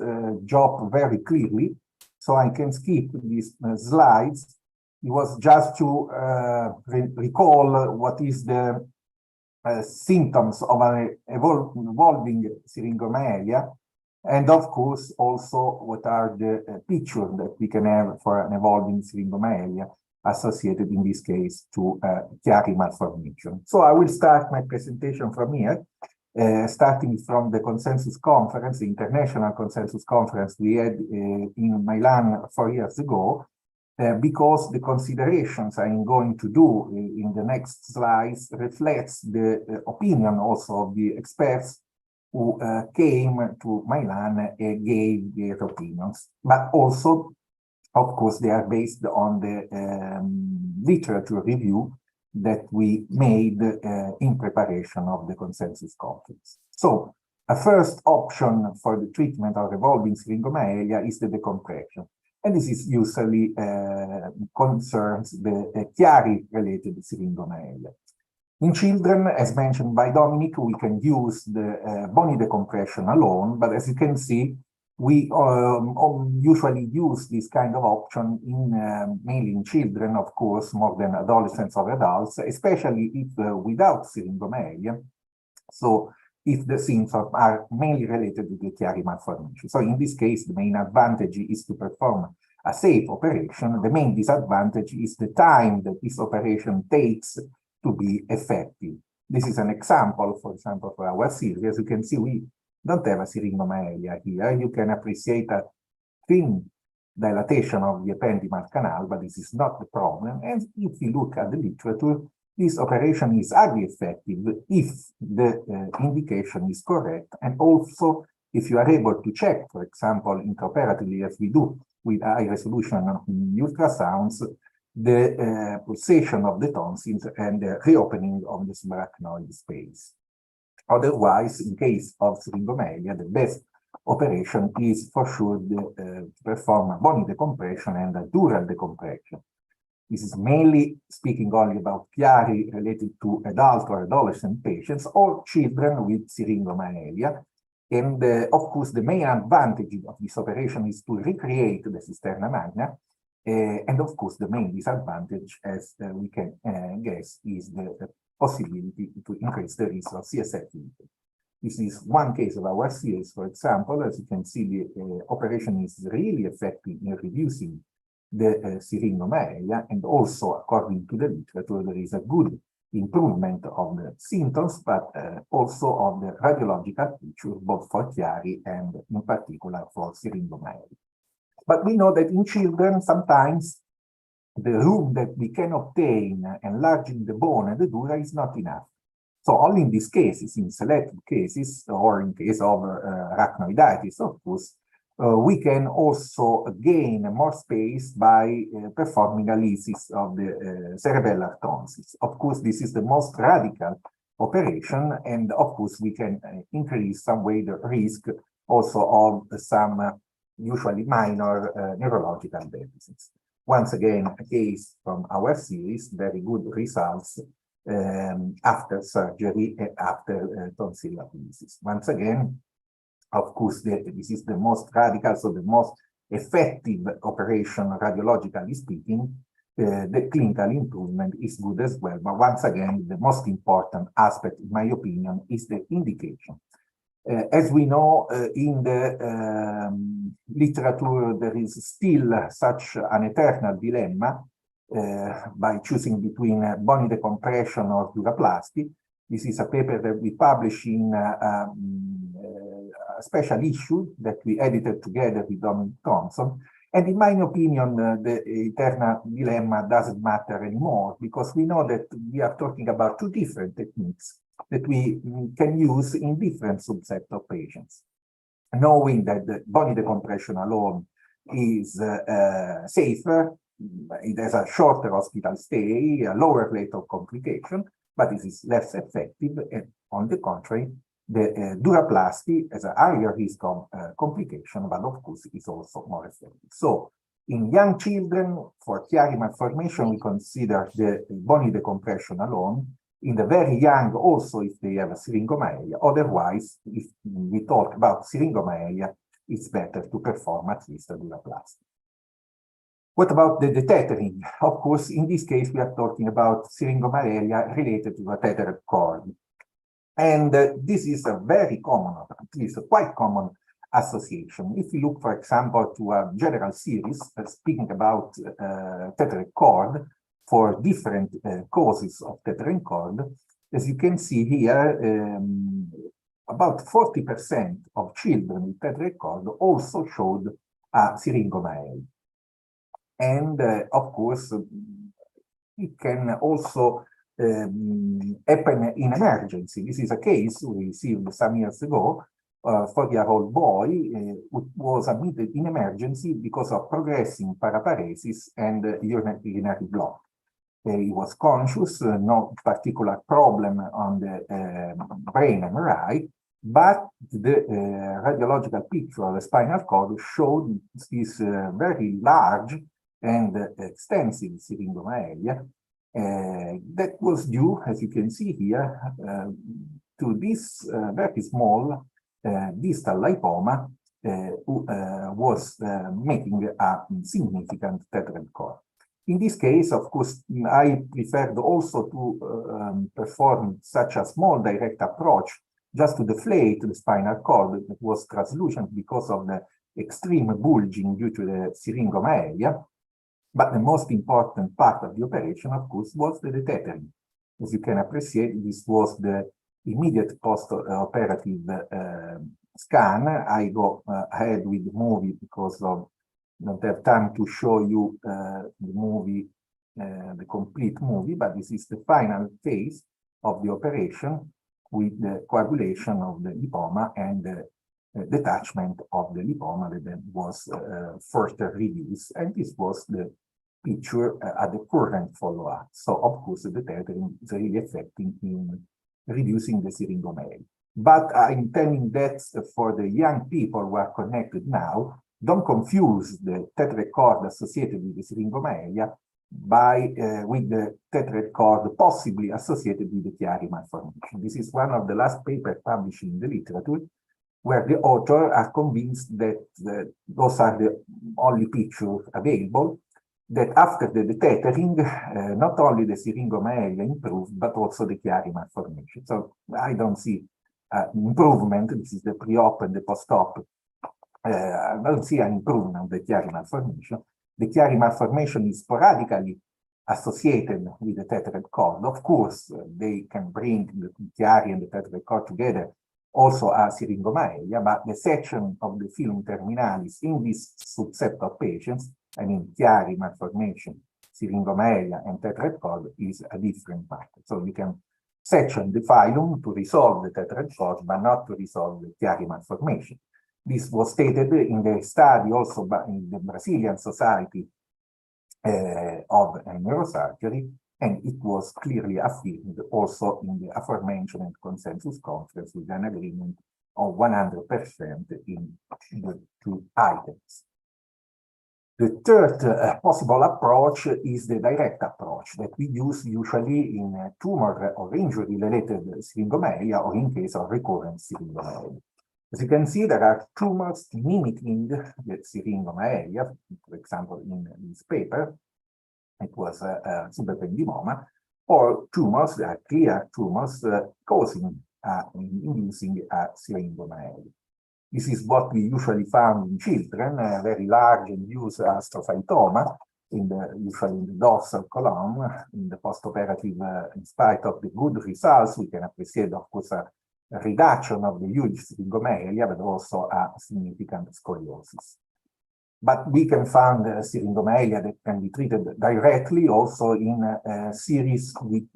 job very clearly, so I can skip these slides. It was just to recall what is the symptoms of an evolving syringomyelia, and of course also what are the pictures that we can have for an evolving syringomyelia associated in this case to Chiari malformation. So I will start my presentation from here, starting from the consensus conference, the international consensus conference we had in Milan 4 years ago, because the considerations I'm going to do in the next slides reflects the opinion also of the experts who came to Milan and gave their opinions. But also, of course, they are based on the literature review that we made in preparation of the consensus conference. So, a first option for the treatment of evolving syringomyelia is the decompression. And this is usually concerns the Chiari-related syringomyelia. In children, as mentioned by Dominic, we can use the bony decompression alone, but as you can see, we usually use this kind of option in mainly in children, of course, more than adolescents or adults, especially if without syringomyelia. So if the symptoms are mainly related to the Chiari malformation. So in this case, the main advantage is to perform a safe operation. The main disadvantage is the time that this operation takes to be effective. This is an example, for example, for our series. As you can see, we don't have a syringomyelia here. You can appreciate a thin dilatation of the ependymal canal, but this is not the problem. And if you look at the literature, this operation is highly effective if the indication is correct, and also if you are able to check, for example, intraoperatively, as we do with high resolution ultrasounds, the pulsation of the tonsils and the reopening of the subarachnoid space. Otherwise, in case of syringomyelia, the best operation is for sure to perform a bony decompression and a dural decompression. This is mainly speaking only about Chiari related to adult or adolescent patients or children with syringomyelia. And of course, the main advantage of this operation is to recreate the cisterna magna. And of course, the main disadvantage, as we can guess, is the possibility to increase the risk of CSF leakage. This is one case of our series, for example. As you can see, the operation is really effective in reducing the syringomyelia, and also, according to the literature, there is a good improvement of the symptoms, but also of the radiological features, both for Chiari and in particular for syringomyelia. But we know that in children, sometimes the room that we can obtain enlarging the bone and the dura is not enough. So only in these cases, in selected cases, or in case of arachnoiditis, of course, we can also gain more space by performing a lysis of the cerebellar tonsils. Of course, this is the most radical operation, and of course, we can increase some way the risk also of some usually minor neurological deficits. Once again, a case from our series, very good results after surgery and after tonsillar lysis. Once again, of course, this is the most radical, so the most effective operation, radiologically speaking. The clinical improvement is good as well. But once again, the most important aspect, in my opinion, is the indication. As we know, in the literature, there is still such an eternal dilemma by choosing between bony decompression or duroplasty. This is a paper that we published in a special issue that we edited together with Dominic Thompson. And in my opinion, the eternal dilemma doesn't matter anymore, because we know that we are talking about two different techniques that we can use in different subsets of patients. Knowing that the bony decompression alone is safer, it has a shorter hospital stay, a lower rate of complication, but it is less effective, and on the contrary, the duroplasty has a higher risk of complication, but of course is also more effective. So in young children, for Chiari malformation, we consider the bony decompression alone. In the very young, also if they have a syringomyelia. Otherwise, if we talk about syringomyelia, it's better to perform at least a duroplasty. What about the tethering? Of course, in this case, we are talking about syringomyelia related to a tethered cord. And this is a very common, at least a quite common association. If you look, for example, to a general series speaking about tethered cord for different causes of tethering cord, as you can see here, about 40% of children with tethered cord also showed a syringomyelia. And of course, it can also happen in emergency. This is a case we received some years ago. A 4-year-old boy who was admitted in emergency because of progressing paraparesis and urinary block. He was conscious, no particular problem on the brain MRI, but the radiological picture of the spinal cord showed this very large and extensive syringomyelia that was due, as you can see here, to this very small distal lipoma who was making a significant tethered cord. In this case, of course, I preferred also to perform such a small direct approach just to deflate the spinal cord that was translucent because of the extreme bulging due to the syringomyelia. But the most important part of the operation, of course, was the detethering. As you can appreciate, this was the immediate post-operative scan. I go ahead with the movie because I don't have time to show you the movie, the complete movie, but this is the final phase of the operation with the coagulation of the lipoma and the detachment of the lipoma that then was further reduced. And this was the picture at the current follow-up. So, of course, the tethering is really effective in reducing the syringomyelia. But I'm telling that for the young people who are connected now, don't confuse the tethered cord associated with the syringomyelia with the tethered cord possibly associated with the Chiari malformation. This is one of the last papers published in the literature, where the authors are convinced that those are the only pictures available, that after the detethering, not only the syringomyelia improved, but also the Chiari malformation. So I don't see improvement. This is the pre-op and the post-op. I don't see an improvement of the Chiari malformation. The Chiari malformation is sporadically associated with the tethered cord. Of course, they can bring the Chiari and the tethered cord together, also a syringomyelia, but the section of the film terminalis in this subset of patients, I mean, Chiari malformation, syringomyelia, and tethered cord is a different matter. So you can section the phylum to resolve the tethered cord, but not to resolve the Chiari malformation. This was stated in the study also by in the Brazilian Society of Neurosurgery, and it was clearly affirmed also in the aforementioned consensus conference with an agreement of 100% in the two items. The third possible approach is the direct approach that we use usually in tumor or injury-related syringomyelia or in case of recurrent syringomyelia. As you can see, there are tumors mimicking the syringomyelia, for example, in this paper, it was subependyma, or tumors that are clear tumors inducing syringomyelia. This is what we usually found in children, very large and diffuse astrophytoma, usually in the dorsal column. In the postoperative, in spite of the good results, we can appreciate, of course, a reduction of the huge syringomyelia, but also a significant scoliosis. But we can find syringomyelia that can be treated directly also in a series with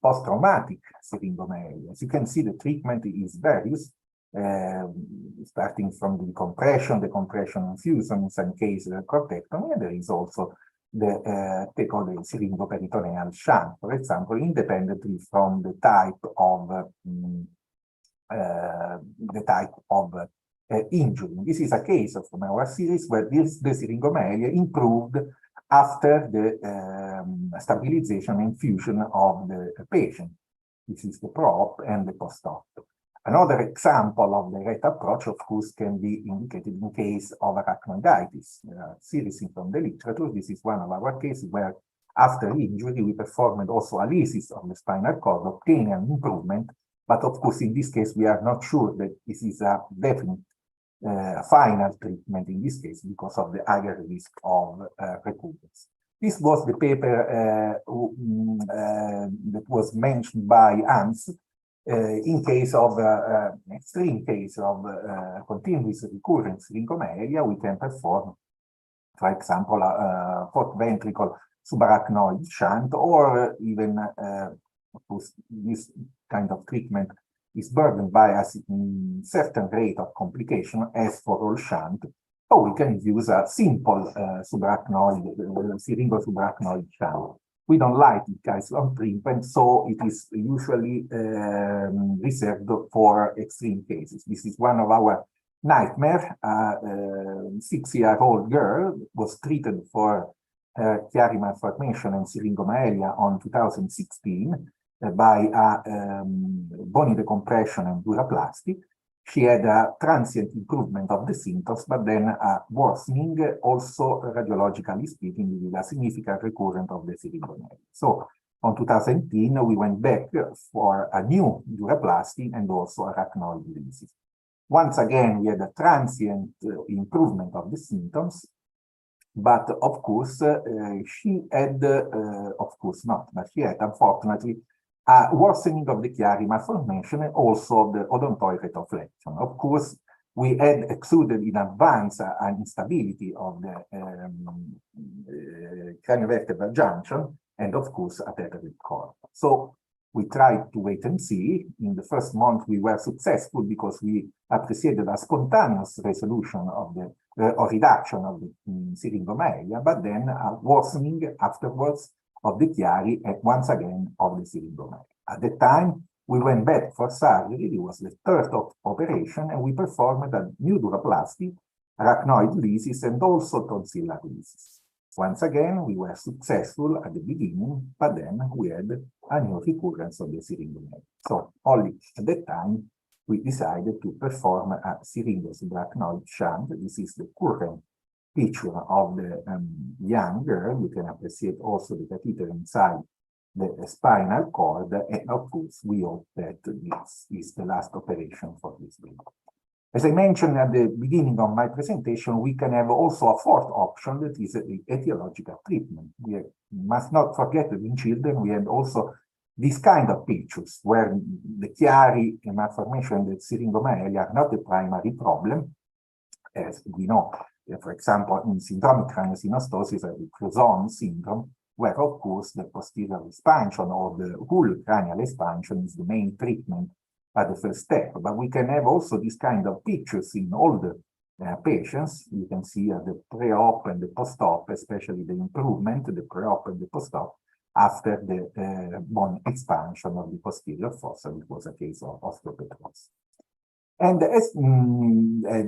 post-traumatic syringomyelia. As you can see, the treatment is various, starting from the compression infusion, in some cases cortectomy, and there is also the syringoperitoneal shunt, for example, independently from the type of injury. This is a case from our series where the syringomyelia improved after the stabilization and infusion of the patient. This is the pro-op and the post-op. Another example of the direct approach, of course, can be indicated in case of arachnoiditis. Series from the literature. This is one of our cases where after injury we performed also a lysis of the spinal cord, obtaining an improvement. But of course, in this case, we are not sure that this is a definite final treatment in this case because of the higher risk of recurrence. This was the paper that was mentioned by Eans. In case of extreme case of continuous recurrent syringomyelia, we can perform, for example, a fourth ventricle subarachnoid shunt, or even of course, this kind of treatment is burdened by a certain rate of complication, as for all shunt, or we can use a simple syringo-subarachnoid shunt. We don't like it, guys, on treatment, so it is usually reserved for extreme cases. This is one of our nightmares. A 6-year-old girl was treated for Chiari malformation and syringomyelia on 2016 by a bony decompression and duroplasty. She had a transient improvement of the symptoms, but then a worsening, also radiologically speaking, with a significant recurrence of the syringomyelia. So On 2010, we went back for a new duroplasty and also arachnoid lesions. Once again, we had a transient improvement of the symptoms, but of course, she had, of course not, but she had, unfortunately, a worsening of the chiari malformation and also the odontoid retroflexion. Of course, we had exuded in advance an instability of the craniovertebral junction and, of course, a tethered cord. So we tried to wait and see. In the first month, we were successful because we appreciated a spontaneous resolution of the or reduction of the Syringomyelia, but then a worsening afterwards of the chiari and once again of the Syringomyelia. At the time, we went back for surgery. It was the third operation, and we performed a new duroplasty, arachnoid lesions, and also tonsillar lesions. Once again, we were successful at the beginning, but then we had a new recurrence of the Syringomyelia. So only at that time, we decided to perform a syringosubarachnoid shunt. This is the current picture of the young girl. You can appreciate also the catheter inside the spinal cord, and of course, we hope that this is the last operation for this baby. As I mentioned at the beginning of my presentation, we can have also a fourth option, that is the etiological treatment. We must not forget that in children, we had also this kind of pictures where the chiari malformation and the Syringomyelia are not the primary problem, as we know, for example, in syndromic craniosynostosis, the Cruzon syndrome, where, of course, the posterior expansion or the whole cranial expansion is the main treatment at the first step. But we can have also this kind of pictures in all the patients. You can see the pre-op and the post-op, especially the improvement, the pre-op and the post-op, after the bone expansion of the posterior fossa, which was a case of osteopetrosis. And as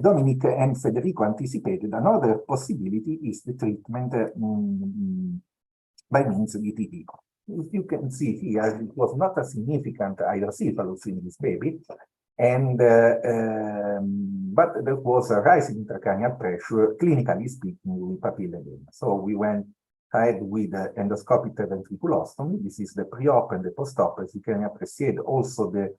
Dominic and Federico anticipated, another possibility is the treatment by means of DTT. If you can see here, it was not a significant hydrocephalus in this baby, and but there was a rising intracranial pressure, clinically speaking, with papilla edema. So we went ahead with the endoscopic ventriculostomy. This is the pre-op and the post-op. As you can appreciate, also the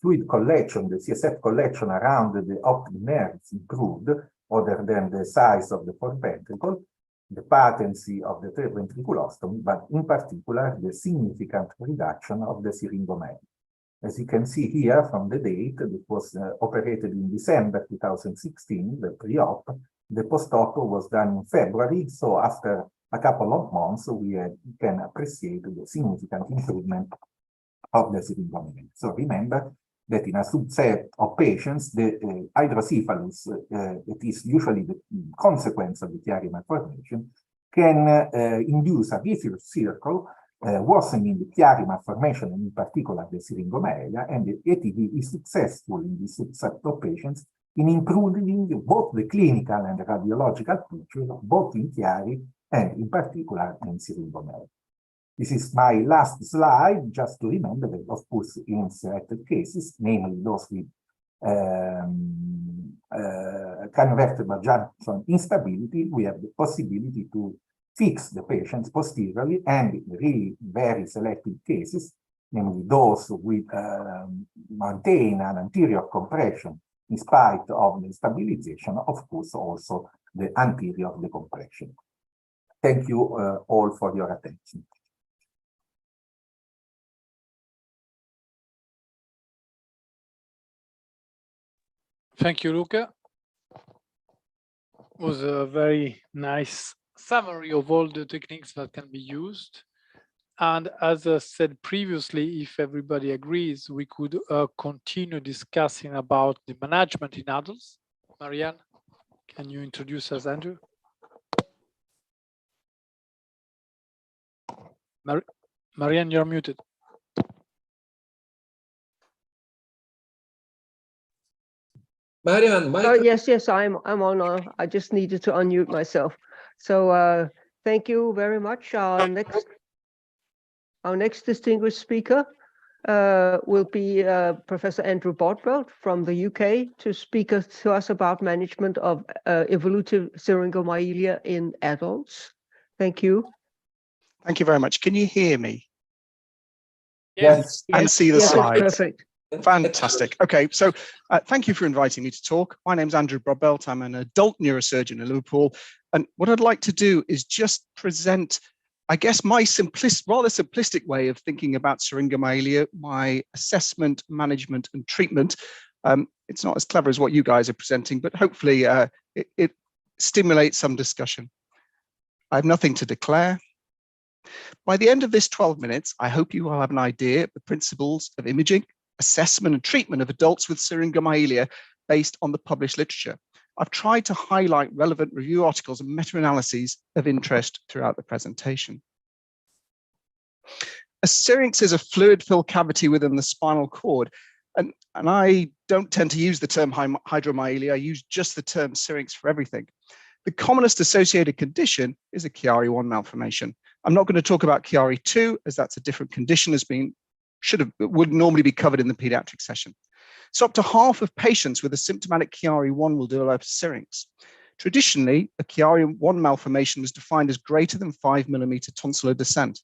fluid collection, the CSF collection around the optic nerves improved, other than the size of the fourth ventricle, the patency of the third ventriculostomy, but in particular, the significant reduction of the Syringomyelia. As you can see here from the date, it was operated in December 2016, the pre-op. The post-op was done in February, so after a couple of months, we can appreciate the significant improvement of the Syringomyelia. So remember that in a subset of patients, the hydrocephalus, that is usually the consequence of the chiari malformation, can induce a vicious circle, worsening the chiari malformation, and in particular the Syringomyelia, and the ATV is successful in this subset of patients in improving both the clinical and the radiological features, both in chiari and in particular in Syringomyelia. This is my last slide, just to remember that, of course, in selected cases, namely those with craniovertebral junction instability, we have the possibility to fix the patients posteriorly, and in really very selected cases, namely those with maintain an anterior compression in spite of the stabilization, of course, also the anterior decompression. Thank you all for your attention. Thank you, Luca. It was a very nice summary of all the techniques that can be used. And as I said previously, if everybody agrees, we could continue discussing about the management in adults. Marianne, can you introduce us, Andrew? Marianne, you're muted. Marianne, yes, I'm on. I just needed to unmute myself. So thank you very much. Our next distinguished speaker will be Professor Andrew Bordwell from the UK to speak to us about management of evolutive Syringomyelia in adults. Thank you. Thank you very much. Can you hear me Yes. and see the Yes, it's slides? perfect. Fantastic. Okay, so thank you for inviting me to talk. My name's Andrew Broadbelt. I'm an adult neurosurgeon in Liverpool. And what I'd like to do is just present, I guess, my rather simplistic way of thinking about syringomyelia, my assessment, management, and treatment. It's not as clever as what you guys are presenting, but hopefully it stimulates some discussion. I have nothing to declare. By the end of this 12 minutes, I hope you will have an idea of the principles of imaging, assessment, and treatment of adults with syringomyelia based on the published literature. I've tried to highlight relevant review articles and meta-analyses of interest throughout the presentation. A syrinx is a fluid-filled cavity within the spinal cord, and I don't tend to use the term hydromyelia. I use just the term syrinx for everything. The commonest associated condition is a Chiari-1 malformation. I'm not going to talk about Chiari-2 as that's a different condition, would normally be covered in the pediatric session. So up to half of patients with a symptomatic Chiari-1 will develop a syrinx. Traditionally, a Chiari-1 malformation was defined as greater than 5 millimeter tonsillar descent,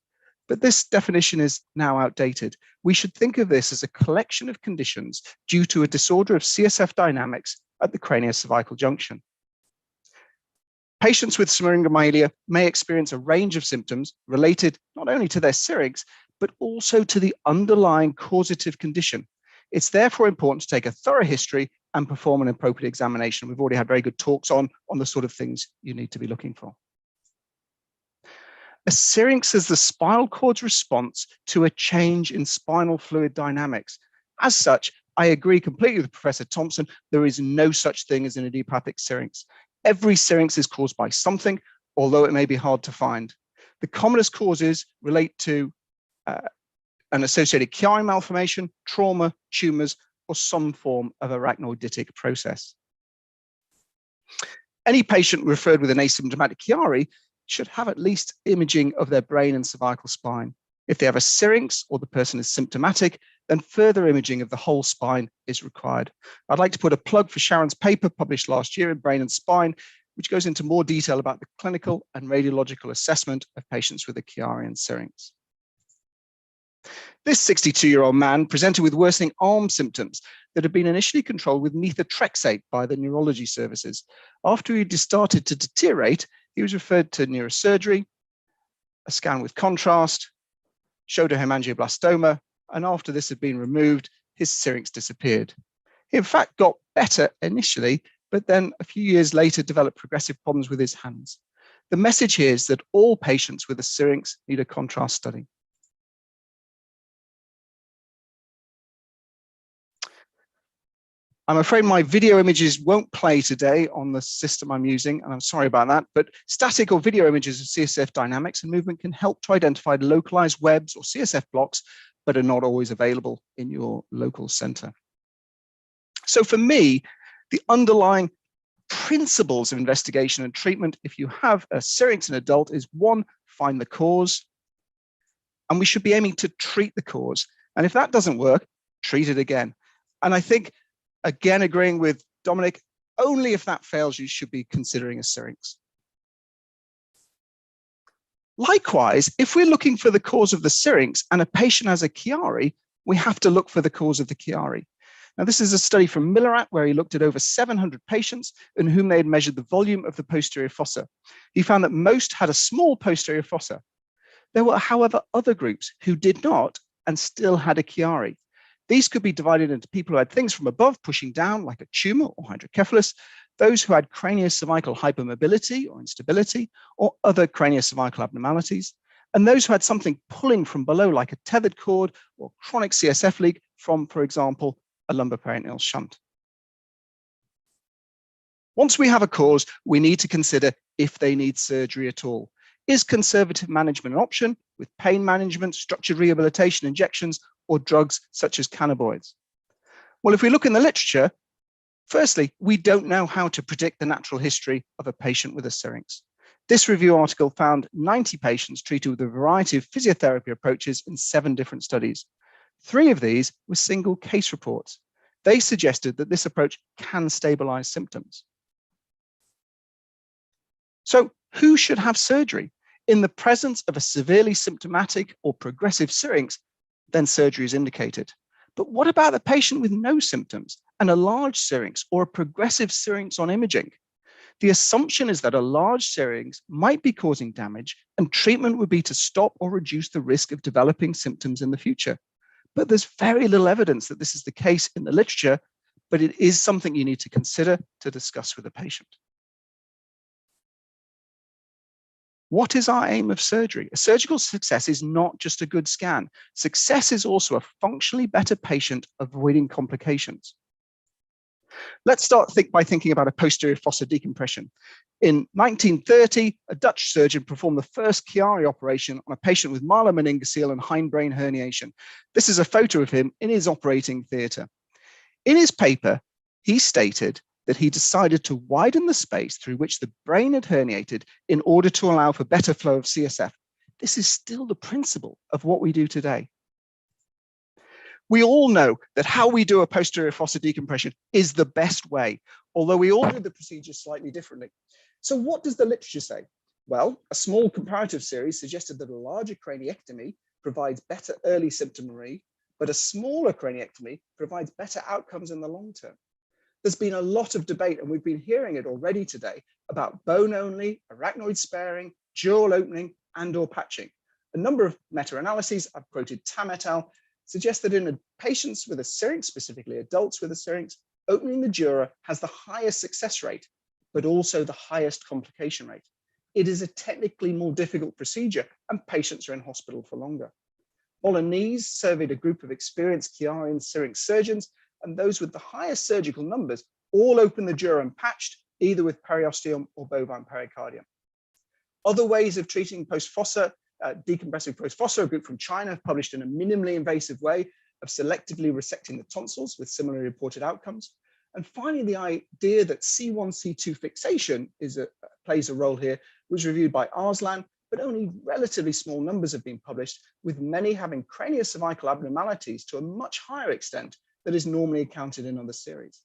but this definition is now outdated. We should think of this as a collection of conditions due to a disorder of CSF dynamics at the craniocervical junction. Patients with syringomyelia may experience a range of symptoms related not only to their syrinx, but also to the underlying causative condition. It's therefore important to take a thorough history and perform an appropriate examination. We've already had very good talks on the sort of things you need to be looking for. A syrinx is the spinal cord's response to a change in spinal fluid dynamics. As such, I agree completely with Professor Thompson. There is no such thing as an idiopathic syrinx. Every syrinx is caused by something, although it may be hard to find. The commonest causes relate to an associated Chiari malformation, trauma, tumors, or some form of arachnoiditic process. Any patient referred with an asymptomatic Chiari should have at least imaging of their brain and cervical spine. If they have a syrinx or the person is symptomatic, then further imaging of the whole spine is required. I'd like to put a plug for Sharon's paper published last year in Brain and Spine, which goes into more detail about the clinical and radiological assessment of patients with a Chiari and syrinx. This 62-year-old man presented with worsening arm symptoms that had been initially controlled with methotrexate by the neurology services. After he started to deteriorate, he was referred to neurosurgery, a scan with contrast, showed a hemangioblastoma, and after this had been removed, his syrinx disappeared. He in fact got better initially, but then a few years later developed progressive problems with his hands. The message here is that all patients with a syrinx need a contrast study. I'm afraid my video images won't play today on the system I'm using, and I'm sorry about that, but static or video images of CSF dynamics and movement can help to identify localized webs or CSF blocks, but are not always available in your local center. So for me, the underlying principles of investigation and treatment, if you have a syrinx in an adult, is one, find the cause, and we should be aiming to treat the cause. And if that doesn't work, treat it again. And I think, again, agreeing with Dominic, only if that fails, you should be considering a syrinx. Likewise, if we're looking for the cause of the syrinx and a patient has a Chiari, we have to look for the cause of the Chiari. Now, this is a study from Millerat where he looked at over 700 patients in whom they had measured the volume of the posterior fossa. He found that most had a small posterior fossa. There were, however, other groups who did not and still had a Chiari. These could be divided into people who had things from above pushing down, like a tumor or hydrocephalus, those who had craniocervical hypermobility or instability, or other craniocervical abnormalities, and those who had something pulling from below, like a tethered cord or chronic CSF leak from, for example, a lumboperitoneal shunt. Once we have a cause, we need to consider if they need surgery at all. Is conservative management an option with pain management, structured rehabilitation, injections, or drugs such as cannabinoids? Well, if we look in the literature, firstly, we don't know how to predict the natural history of a patient with a syrinx. This review article found 90 patients treated with a variety of physiotherapy approaches in 7 different studies. 3 of these were single case reports. They suggested that this approach can stabilize symptoms. So who should have surgery? in the presence of a severely symptomatic or progressive syrinx, then surgery is indicated. But what about the patient with no symptoms and a large syrinx or a progressive syrinx on imaging? The assumption is that a large syrinx might be causing damage and treatment would be to stop or reduce the risk of developing symptoms in the future. But there's very little evidence that this is the case in the literature, but it is something you need to consider to discuss with the patient. What is our aim of surgery? A surgical success is not just a good scan. Success is also a functionally better patient avoiding complications. Let's start by thinking about a posterior fossa decompression. In 1930, a Dutch surgeon performed the first Chiari operation on a patient with myelomeningocele and hindbrain herniation. This is a photo of him in his operating theatre. In his paper, he stated that he decided to widen the space through which the brain had herniated in order to allow for better flow of CSF. This is still the principle of what we do today. We all know that how we do a posterior fossa decompression is the best way, although we all do the procedure slightly differently. So what does the literature say? Well, a small comparative series suggested that a larger craniectomy provides better early symptom relief, but a smaller craniectomy provides better outcomes in the long term. There's been a lot of debate, and we've been hearing it already today, about bone only, arachnoid sparing, dural opening, and/or patching. A number of meta-analyses, I've quoted Tam et al., suggest that in patients with a syrinx, specifically adults with a syrinx, opening the dura has the highest success rate, but also the highest complication rate. It is a technically more difficult procedure, and patients are in hospital for longer. Bolognese surveyed a group of experienced Chiari and syrinx surgeons, and those with the highest surgical numbers all opened the dura and patched, either with periosteum or bovine pericardium. Other ways of treating post-fossa, decompressive post-fossa, a group from China have published in a minimally invasive way of selectively resecting the tonsils with similarly reported outcomes. And finally, the idea that C1, C2 fixation plays a role here was reviewed by Arslan, but only relatively small numbers have been published, with many having craniocervical abnormalities to a much higher extent that is normally accounted in other series.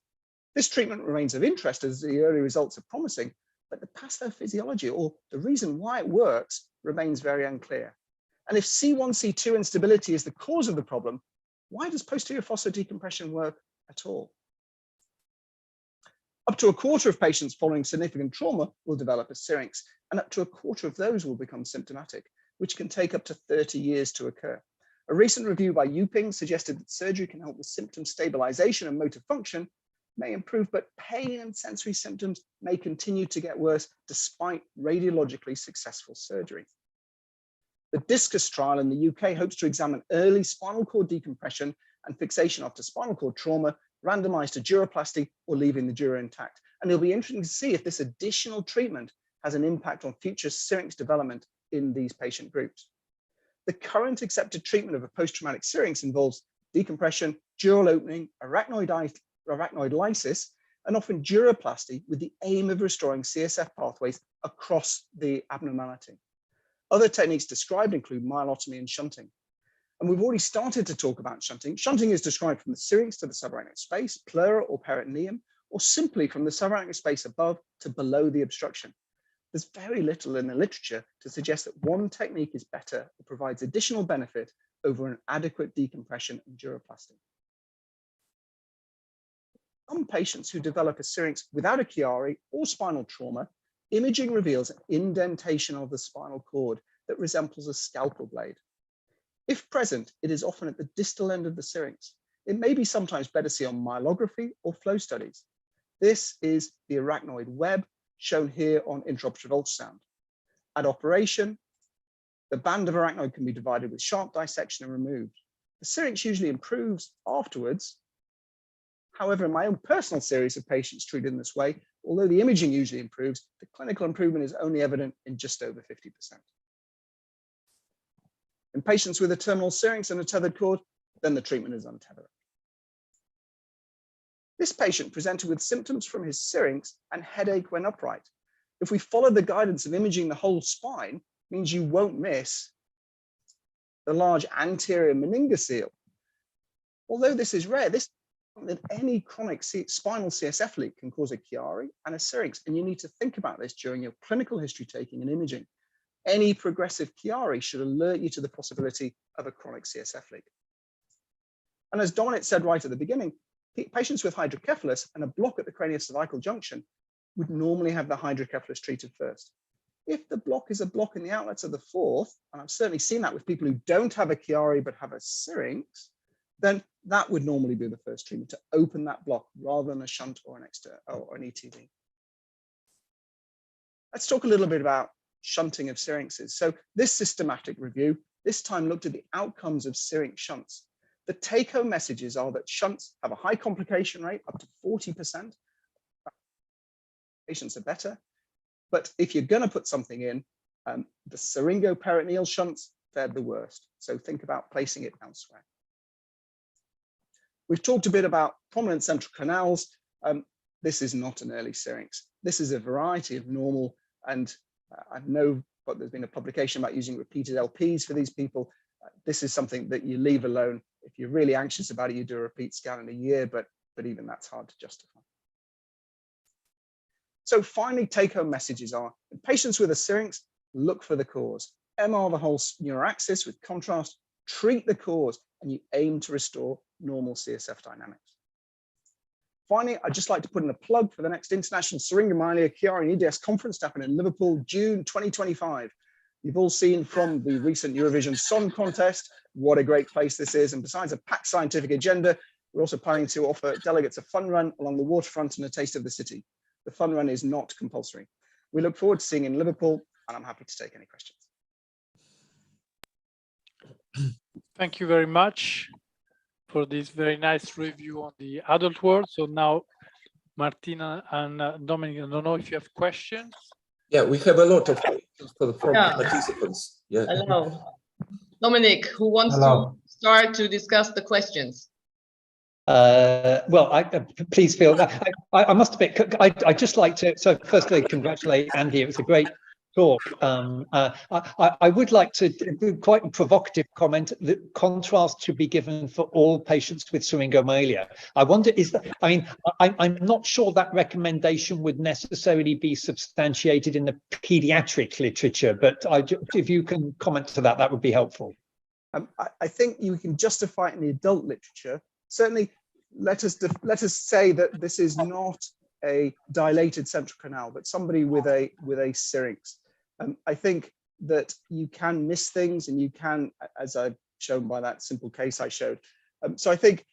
This treatment remains of interest as the early results are promising, but the pathophysiology, or the reason why it works, remains very unclear. And if C1, C2 instability is the cause of the problem, why does posterior fossa decompression work at all? Up to a quarter of patients following significant trauma will develop a syrinx, and up to a quarter of those will become symptomatic, which can take up to 30 years to occur. A recent review by Yuping suggested that surgery can help with symptom stabilization and motor function may improve, but pain and sensory symptoms may continue to get worse despite radiologically successful surgery. The DISCUS trial in the UK hopes to examine early spinal cord decompression and fixation after spinal cord trauma, randomized to duroplasty or leaving the dura intact. And it'll be interesting to see if this additional treatment has an impact on future syrinx development in these patient groups. The current accepted treatment of a post-traumatic syrinx involves decompression, dural opening, arachnoid lysis, and often duroplasty with the aim of restoring CSF pathways across the abnormality. Other techniques described include myelotomy and shunting. And we've already started to talk about shunting. Shunting is described from the syrinx to the subarachnoid space, pleura or peritoneum, or simply from the subarachnoid space above to below the obstruction. There's very little in the literature to suggest that one technique is better or provides additional benefit over an adequate decompression and duroplasty. Some patients who develop a syrinx without a Chiari or spinal trauma, imaging reveals an indentation of the spinal cord that resembles a scalpel blade. If present, it is often at the distal end of the syrinx. It may be sometimes better seen on myelography or flow studies. This is the arachnoid web shown here on intraoperative ultrasound. At operation, the band of arachnoid can be divided with sharp dissection and removed. The syrinx usually improves afterwards. However, in my own personal series of patients treated in this way, although the imaging usually improves, the clinical improvement is only evident in just over 50%. In patients with a terminal syrinx and a tethered cord, then the treatment is untethered. This patient presented with symptoms from his syrinx and headache when upright. If we follow the guidance of imaging the whole spine, it means you won't miss the large anterior meningocele. Although this is rare, this that any chronic spinal CSF leak can cause a Chiari and a syrinx, and you need to think about this during your clinical history taking and imaging. any progressive Chiari should alert you to the possibility of a chronic CSF leak. And as Dominic said right at the beginning, patients with hydrocephalus and a block at the craniocervical junction would normally have the hydrocephalus treated first. If the block is a block in the outlets of the fourth, and I've certainly seen that with people who don't have a Chiari but have a syrinx, then that would normally be the first treatment, to open that block rather than a shunt or an ETV. Let's talk a little bit about shunting of syrinxes. So this systematic review this time looked at the outcomes of syrinx shunts. The take-home messages are that shunts have a high complication rate, up to 40%. Patients are better. But if you're going to put something in, the syringoperitoneal shunts fared the worst. So think about placing it elsewhere. We've talked a bit about prominent central canals. This is not an early syrinx. This is a variety of normal, and I know but there's been a publication about using repeated LPs for these people. This is something that you leave alone. If you're really anxious about it, you do a repeat scan in a year, but even that's hard to justify. So finally, take-home messages are, in patients with a syrinx, look for the cause. MR the whole neuroaxis with contrast, treat the cause, and you aim to restore normal CSF dynamics. Finally, I'd just like to put in a plug for the next International Syringomyelia Chiari and EDS conference to happen in Liverpool, June 2025. You've all seen from the recent Eurovision Song Contest what a great place this is. And besides a packed scientific agenda, we're also planning to offer delegates a fun run along the waterfront and a taste of the city. The fun run is not compulsory. We look forward to seeing you in Liverpool, and I'm happy to take any questions. Thank you very much for this very nice review on the adult world. So now, Martina and Dominic, I don't know if you have questions. Yeah, we have a lot of questions from participants. Yeah. Hello. Dominic, who wants to start to discuss the questions? Well, please feel that I must admit, I'd just like to, so firstly, congratulate Andy. It was a great talk. I would like to do quite a provocative comment that contrast should be given for all patients with syringomyelia. I wonder, is that, I mean, I'm not sure that recommendation would necessarily be substantiated in the pediatric literature, but if you can comment to that, that would be helpful. I think you can justify it in the adult literature. Certainly, let us say that this is not a dilated central canal, but somebody with a syrinx. I think that you can miss things, and you can, as I've shown by that simple case I showed. So I think,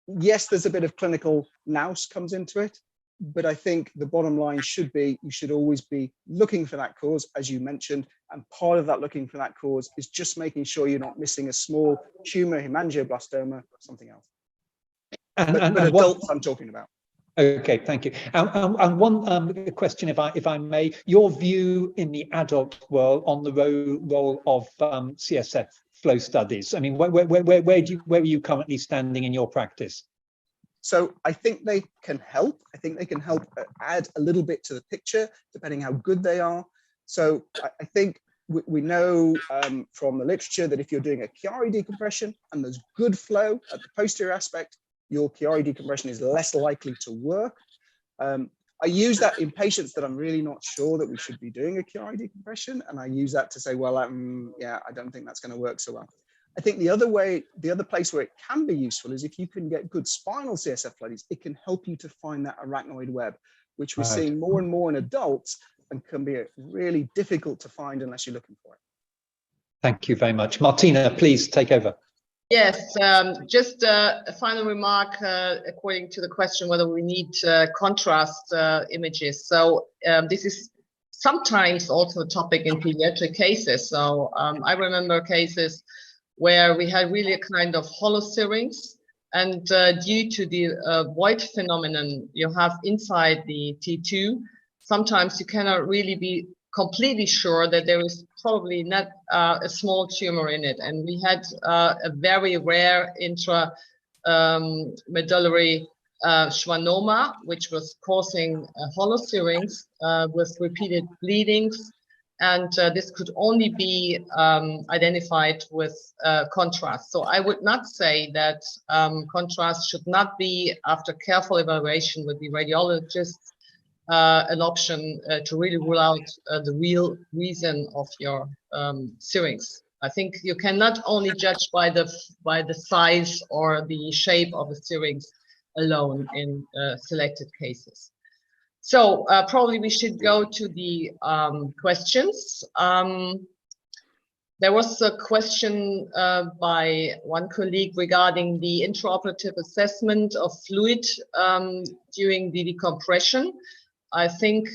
yes, there's a bit of clinical nous comes into it, but I think the bottom line should be, you should always be looking for that cause, as you mentioned, and part of that looking for that cause is just making sure you're not missing a small tumor, hemangioblastoma, or something else. But adults I'm talking about. Okay, thank you. And one question, if I may, your view in the adult world on the role of CSF flow studies. I mean, where are you currently standing in your practice? So I think they can help. I think they can help add a little bit to the picture, depending how good they are. So I think we know from the literature that if you're doing a Chiari decompression and there's good flow at the posterior aspect, your Chiari decompression is less likely to work. I use that in patients that I'm really not sure that we should be doing a Chiari decompression, and I use that to say, well, yeah, I don't think that's going to work so well. I think the other place where it can be useful is if you can get good spinal CSF flow, it can help you to find that arachnoid web, which we're seeing more and more in adults and can be really difficult to find unless you're looking for it. Thank you very much. Martina, please take over. Yes, just a final remark according to the question whether we need contrast images. So this is sometimes also a topic in pediatric cases. So I remember cases where we had really a kind of hollow syrinx, and due to the void phenomenon you have inside the T2, sometimes you cannot really be completely sure that there is probably not a small tumor in it. And we had a very rare intramedullary schwannoma, which was causing a hollow syrinx with repeated bleedings. And this could only be identified with contrast. So I would not say that contrast should not be, after careful evaluation with the radiologist, an option to really rule out the real reason of your syrinx. I think you cannot only judge by the size or the shape of the syrinx alone in selected cases. So probably we should go to the questions. There was a question by one colleague regarding the intraoperative assessment of fluid during the decompression. I think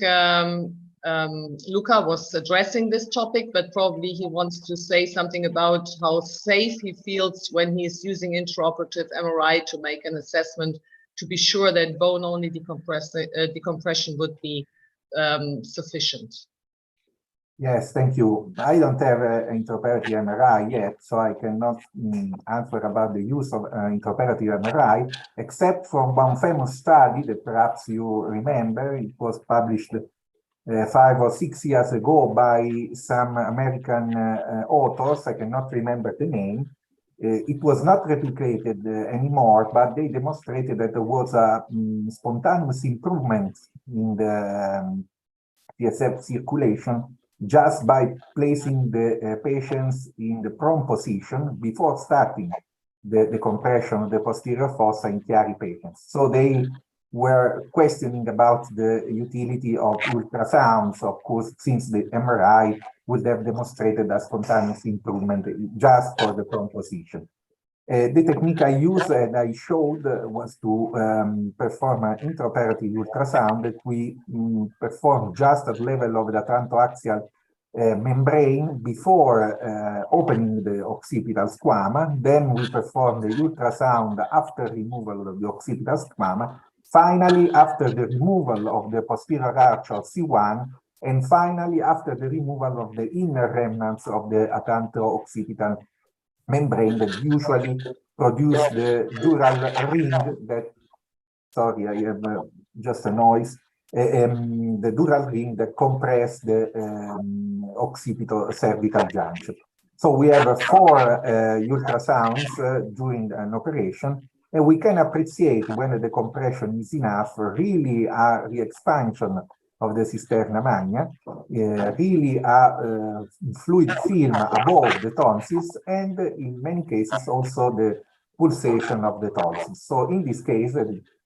Luca was addressing this topic, but probably he wants to say something about how safe he feels when he is using intraoperative MRI to make an assessment to be sure that bone-only decompression would be sufficient. Yes, thank you. I don't have intraoperative MRI yet, so I cannot answer about the use of intraoperative MRI, except from one famous study that perhaps you remember. It was published 5 or 6 years ago by some American authors. I cannot remember the name. It was not replicated anymore, but they demonstrated that there was a spontaneous improvement in the CSF circulation just by placing the patients in the prone position before starting the compression of the posterior fossa in Chiari patients. So they were questioning about the utility of ultrasounds, of course, since the MRI would have demonstrated a spontaneous improvement just for the prone position. The technique I used and I showed was to perform an intraoperative ultrasound that we performed just at the level of the atlantoaxial membrane before opening the occipital squama. Then we performed the ultrasound after removal of the occipital squama. Finally, after the removal of the posterior arch of C1, and finally, after the removal of the inner remnants of the atlanto-occipital membrane that usually produce the dural ring that, sorry, I have just a noise, the dural ring that compress the occipital-cervical junction. So we have 4 ultrasounds during an operation, and we can appreciate when the compression is enough, really a re-expansion of the cisterna magna, really a fluid film above the tonsils, and in many cases also the pulsation of the tonsils. So in this case,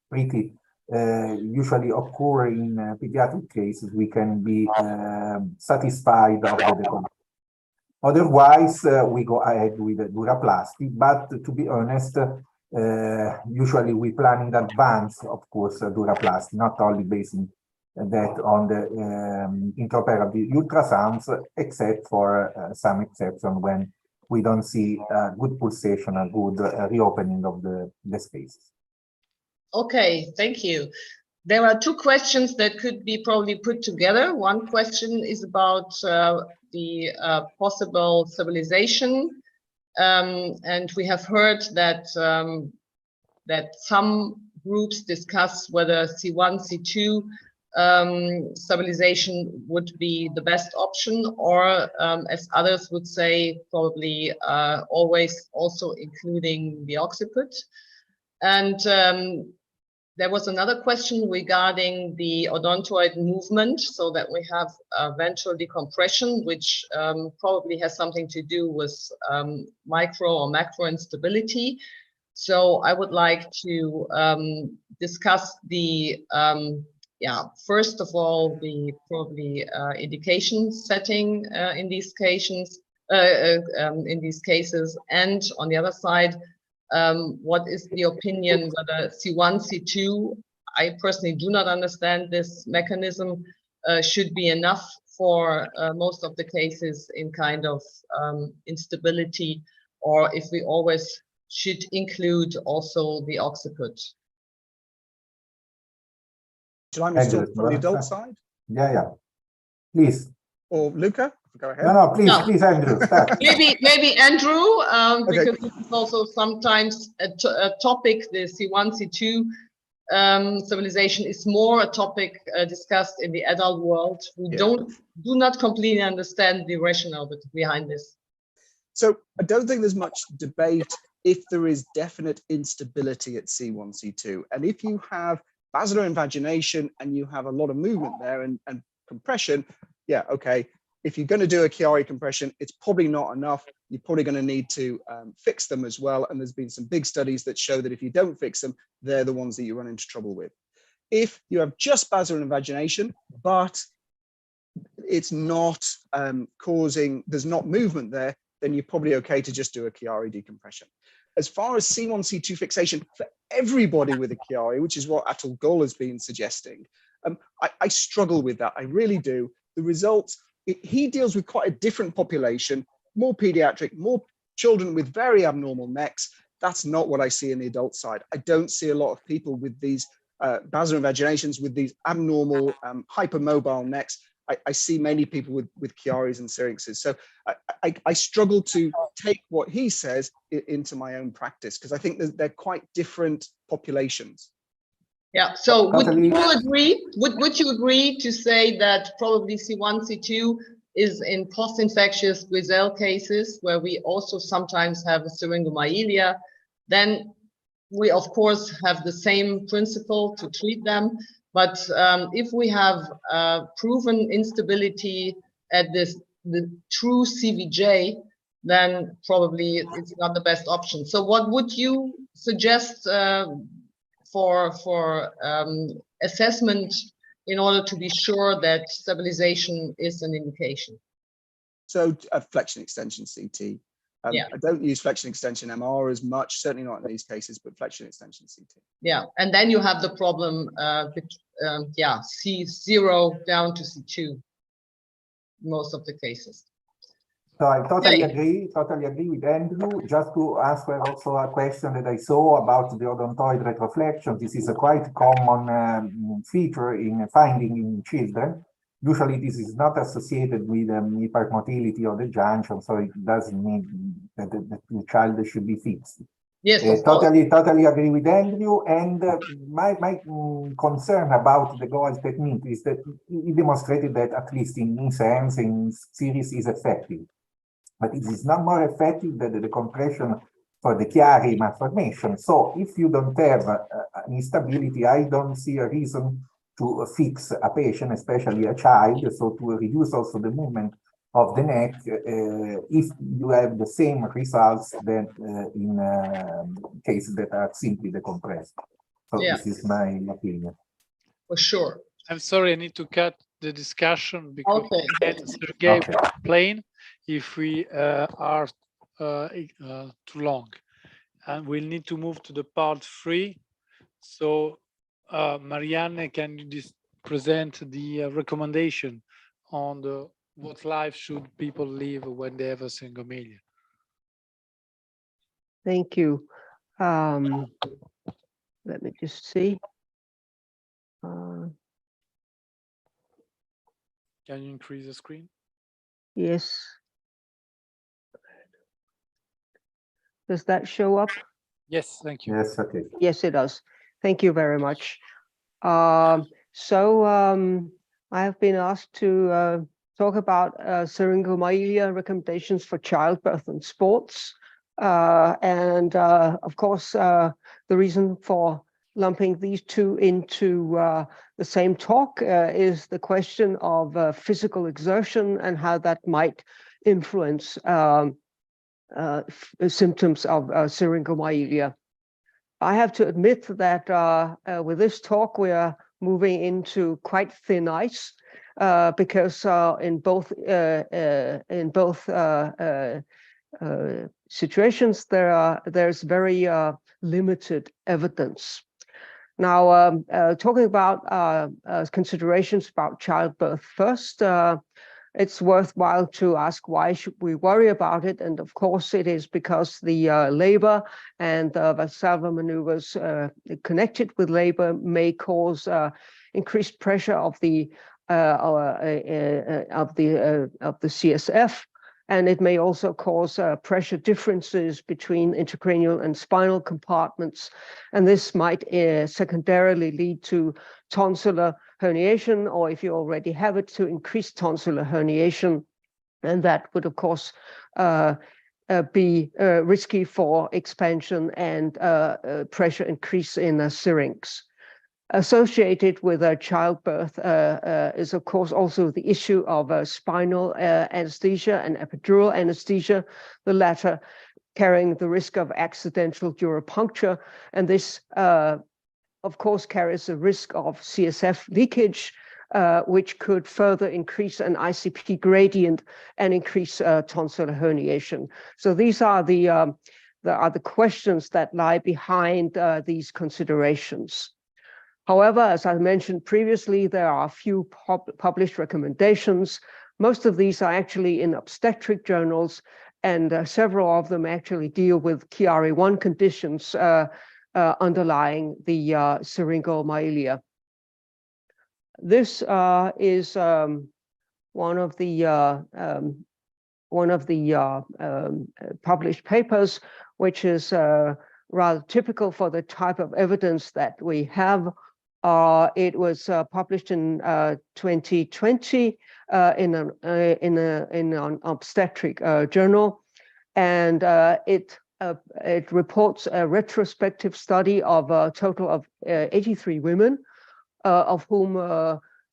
pretty usually occur in pediatric cases, we can be satisfied of the decompression. Otherwise, we go ahead with the duroplasty, but to be honest, usually we plan in advance, of course, duroplasty, not only basing that on the intraoperative ultrasounds, except for some exception when we don't see good pulsation, a good reopening of the spaces. Okay, thank you. There are 2 questions that could be probably put together. One question is about the possible stabilization, and we have heard that that some groups discuss whether C1, C2 stabilization would be the best option, or as others would say, probably always also including the occiput. And there was another question regarding the odontoid movement, so that we have ventral decompression, which probably has something to do with micro or macro instability. So I would like to discuss the first of all, the probably indication setting in these cases, and on the other side, what is the opinion whether C1, C2, I personally do not understand this mechanism, should be enough for most of the cases in kind of instability, or if we always should include also the occiput. Shall I start from the adult side? Yeah, please. Or Luca, go ahead. No, please, Andrew, start. maybe Andrew, Okay. because this is also sometimes a topic. The C1, C2 stabilization is more a topic discussed in the adult world. We do not completely understand the rationale behind this. So I don't think there's much debate if there is definite instability at C1, C2, and if you have basilar invagination and you have a lot of movement there and compression, yeah, okay. If you're going to do a Chiari compression, it's probably not enough. You're probably going to need to fix them as well. And there's been some big studies that show that if you don't fix them, they're the ones that you run into trouble with. If you have just basilar invagination, but it's not there's not movement there, then you're probably okay to just do a Chiari decompression. As far as C1, C2 fixation for everybody with a Chiari, which is what Atul Gul has been suggesting, I struggle with that. I really do. The results, he deals with quite a different population, more pediatric, more children with very abnormal necks. That's not what I see in the adult side. I don't see a lot of people with these basilar invaginations, with these abnormal hypermobile necks. I see many people with Chiaris and syrinxes. So I struggle to take what he says into my own practice because I think they're quite different populations. Yeah, so would you agree? Would you agree to say that probably C1, C2 is in post-infectious Grisel cases where we also sometimes have a Syringomyelia? Then we of course have the same principle to treat them. But if we have proven instability at the true CVJ, then probably it's not the best option. So what would you suggest for assessment in order to be sure that stabilization is an indication? So a flexion extension CT. Yeah. I don't use flexion extension MR as much, certainly not in these cases, but flexion extension CT. Yeah, and then you have the problem, C0 down to C2, most of the cases. So I totally agree with Andrew. Just to answer also a question that I saw about the odontoid retroflexion, this is a quite common feature in finding in children. Usually this is not associated with hypermotility of the junction, so it doesn't mean that the child should be fixed. Yes, totally agree with Andrew. And my concern about the Goel technique is that he demonstrated that at least in his hands, in series, is effective. But it is not more effective than the compression for the Chiari malformation. So if you don't have an instability, I don't see a reason to fix a patient, especially a child, so to reduce also the movement of the neck if you have the same results than in cases that are simply decompressed. So this is my opinion. For sure. I'm sorry, I need to cut the discussion because Sergey will complain if we are too long. And we'll need to move to the part 3. So Marianne, can you present the recommendation on what life should people live when they have a Syringomyelia? Thank you. Let me just see. Can you increase the screen? Yes. Does that show up? Yes, thank you. Yes, okay. Yes, it does. Thank you very much. I have been asked to talk about Syringomyelia recommendations for childbirth and sports. Of course, the reason for lumping these two into the same talk is the question of physical exertion and how that might influence symptoms of Syringomyelia. I have to admit that with this talk, we are moving into quite thin ice because in both situations there's very limited evidence. Now, talking about considerations about childbirth first, it's worthwhile to ask why should we worry about it, and of course it is because the labor and Valsalva maneuvers connected with labor may cause increased pressure of the CSF, and it may also cause pressure differences between intracranial and spinal compartments, and this might secondarily lead to tonsillar herniation, or if you already have it, to increased tonsillar herniation, and that would of course be risky for expansion and pressure increase in the syrinx. Associated with childbirth is, of course, also the issue of spinal anesthesia and epidural anesthesia, the latter carrying the risk of accidental duropuncture. And this, of course, carries the risk of CSF leakage, which could further increase an ICP gradient and increase tonsillar herniation. So these are the questions that lie behind these considerations. However, as I mentioned previously, there are a few published recommendations. Most of these are actually in obstetric journals, and several of them actually deal with Chiari-1 conditions underlying the Syringomyelia. This is one of the published papers, which is rather typical for the type of evidence that we have. It was published in 2020 in an obstetric journal, and it reports a retrospective study of a total of 83 women, of whom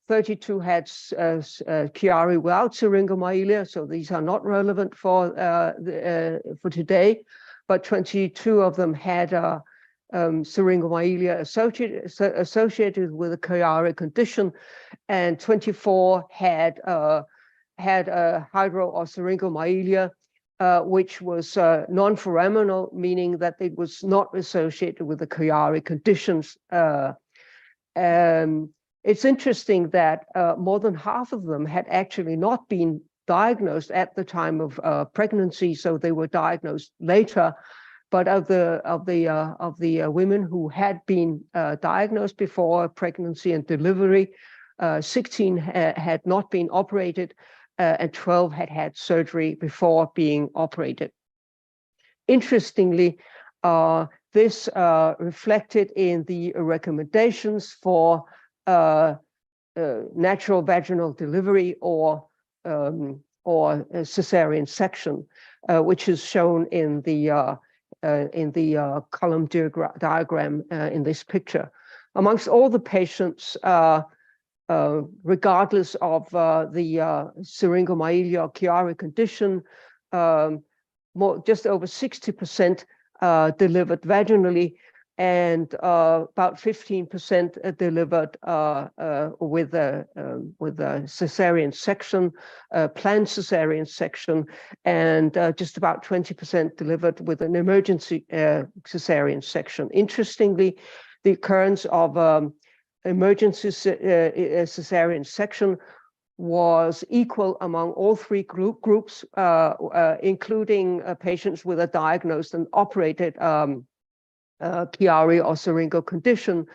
32 had Chiari without Syringomyelia, so these are not relevant for today, but 22 of them had Syringomyelia associated with a Chiari condition, and 24 had hydro or Syringomyelia, which was non-foraminal, meaning that it was not associated with the Chiari conditions. It's interesting that more than half of them had actually not been diagnosed at the time of pregnancy, so they were diagnosed later. But of the women who had been diagnosed before pregnancy and delivery, 16 had not been operated, and 12 had had surgery before being operated. Interestingly, this reflected in the recommendations for natural vaginal delivery or cesarean section, which is shown in the column diagram in this picture. Amongst all the patients, regardless of the Syringomyelia or Chiari condition, just over 60% delivered vaginally, and about 15% delivered with a cesarean section, planned cesarean section, and just about 20% delivered with an emergency cesarean section. Interestingly, the occurrence of emergency cesarean section was equal among all three groups, including patients with a diagnosed and operated Chiari or Syringo condition,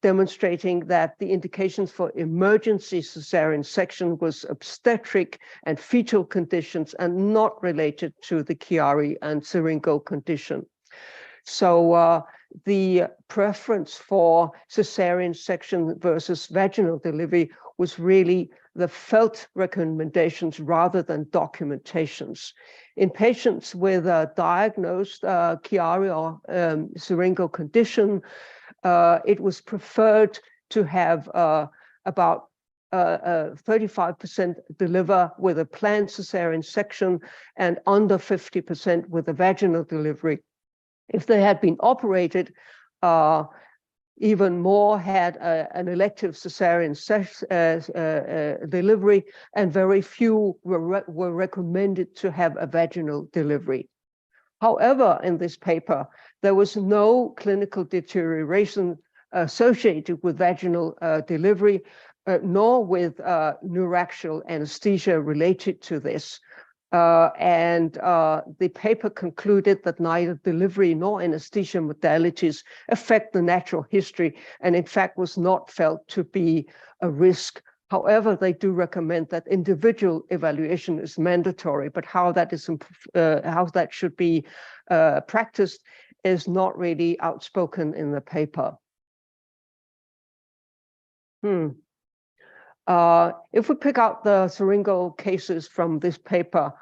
demonstrating that the indications for emergency cesarean section was obstetric and fetal conditions and not related to the Chiari and Syringo condition. So the preference for cesarean section versus vaginal delivery was really the felt recommendations rather than documentations. In patients with a diagnosed Chiari or Syringo condition, it was preferred to have about 35% deliver with a planned cesarean section and under 50% with a vaginal delivery. If they had been operated, even more had an elective cesarean delivery, and very few were recommended to have a vaginal delivery. However, in this paper, there was no clinical deterioration associated with vaginal delivery, nor with neuraxial anesthesia related to this. The paper concluded that neither delivery nor anesthesia modalities affect the natural history, and in fact was not felt to be a risk. However, they do recommend that individual evaluation is mandatory, but how that should be practiced is not really outspoken in the paper. If we pick out the Syringo cases from this paper,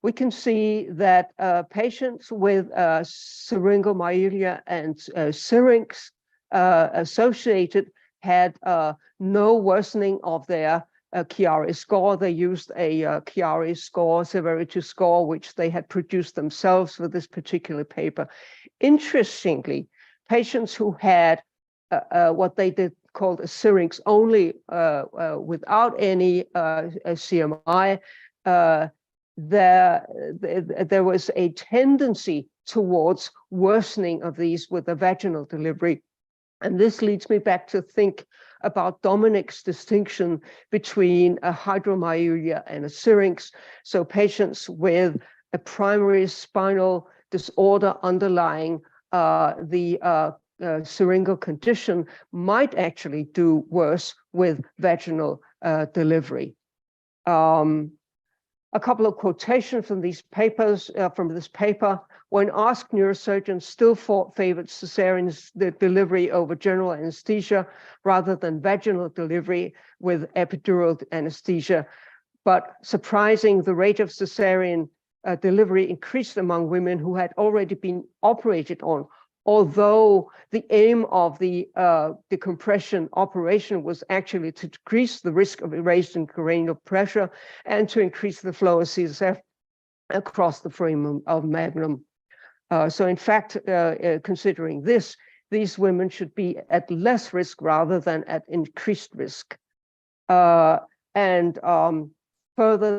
we can see that patients with Syringomyelia and syrinx associated had no worsening of their Chiari score. They used a Chiari score, severity score, which they had produced themselves for this particular paper. Interestingly, patients who had what they did called a syrinx only without any CMI, there was a tendency towards worsening of these with a vaginal delivery. And this leads me back to think about Dominic's distinction between a hydromyelia and a syrinx. So patients with a primary spinal disorder underlying the syringal condition might actually do worse with vaginal delivery. A couple of quotations from these papers, from this paper. When asked, neurosurgeons still favored cesarean delivery over general anesthesia rather than vaginal delivery with epidural anesthesia. But surprising, the rate of cesarean delivery increased among women who had already been operated on, although the aim of the decompression operation was actually to decrease the risk of raised intracranial pressure and to increase the flow of CSF across the foramen of magnum. So in fact, considering this, these women should be at less risk rather than at increased risk. Further,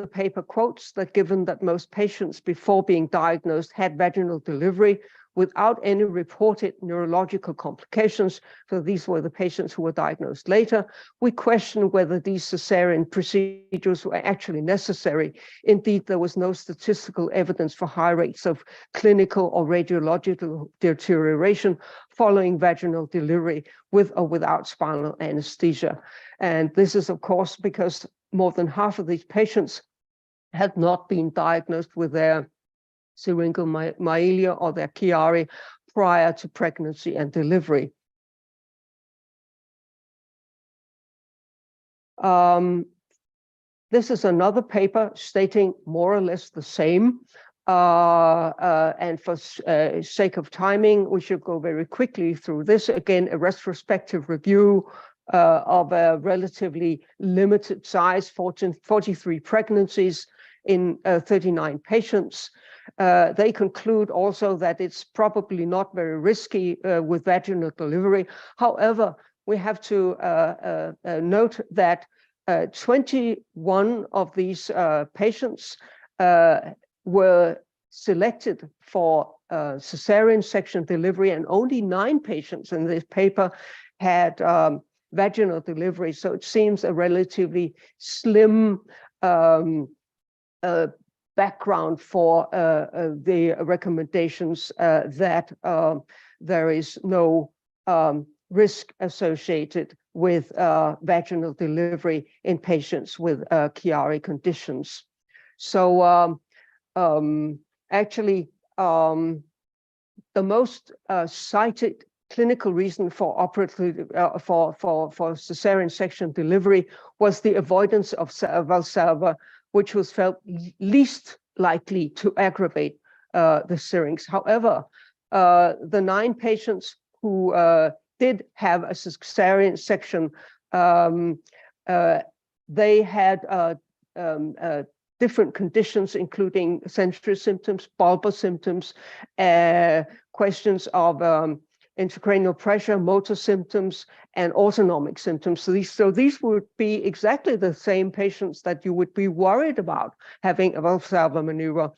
the paper quotes that given that most patients before being diagnosed had vaginal delivery without any reported neurological complications, so these were the patients who were diagnosed later, we question whether these cesarean procedures were actually necessary. Indeed, there was no statistical evidence for high rates of clinical or radiological deterioration following vaginal delivery with or without spinal anesthesia. And this is, of course, because more than half of these patients had not been diagnosed with their Syringomyelia or their Chiari prior to pregnancy and delivery. This is another paper stating more or less the same. And for sake of timing, we should go very quickly through this. Again, a retrospective review of a relatively limited size, 43 pregnancies in 39 patients. They conclude also that it's probably not very risky with vaginal delivery. However, we have to note that 21 of these patients were selected for cesarean section delivery, and only 9 patients in this paper had vaginal delivery. So it seems a relatively slim background for the recommendations that there is no risk associated with vaginal delivery in patients with Chiari conditions. So actually, the most cited clinical reason for operative for cesarean section delivery was the avoidance of Valsalva, which was felt least likely to aggravate the syrinx. However, the 9 patients who did have a cesarean section, they had different conditions, including sensory symptoms, bulbar symptoms, questions of intracranial pressure, motor symptoms, and autonomic symptoms. So these would be exactly the same patients that you would be worried about having a Valsalva maneuver.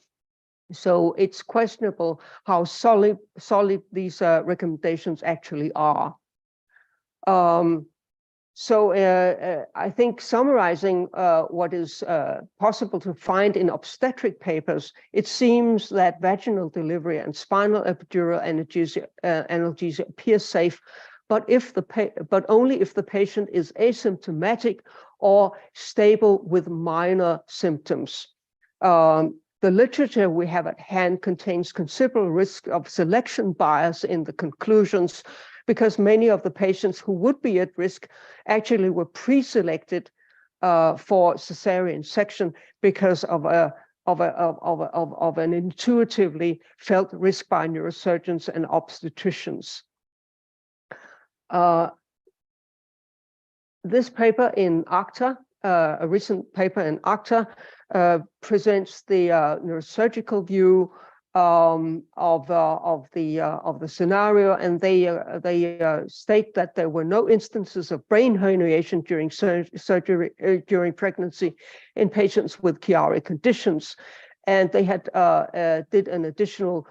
So it's questionable how solid these recommendations actually are. So I think summarizing what is possible to find in obstetric papers, it seems that vaginal delivery and spinal epidural analgesia appear safe, but only if the patient is asymptomatic or stable with minor symptoms. The literature we have at hand contains considerable risk of selection bias in the conclusions, because many of the patients who would be at risk actually were pre-selected for cesarean section because of an intuitively felt risk by neurosurgeons and obstetricians. This paper in ACTA, a recent paper in ACTA, presents the neurosurgical view of the scenario, and they state that there were no instances of brain herniation during surgery during pregnancy in patients with Chiari conditions, and they had did an additional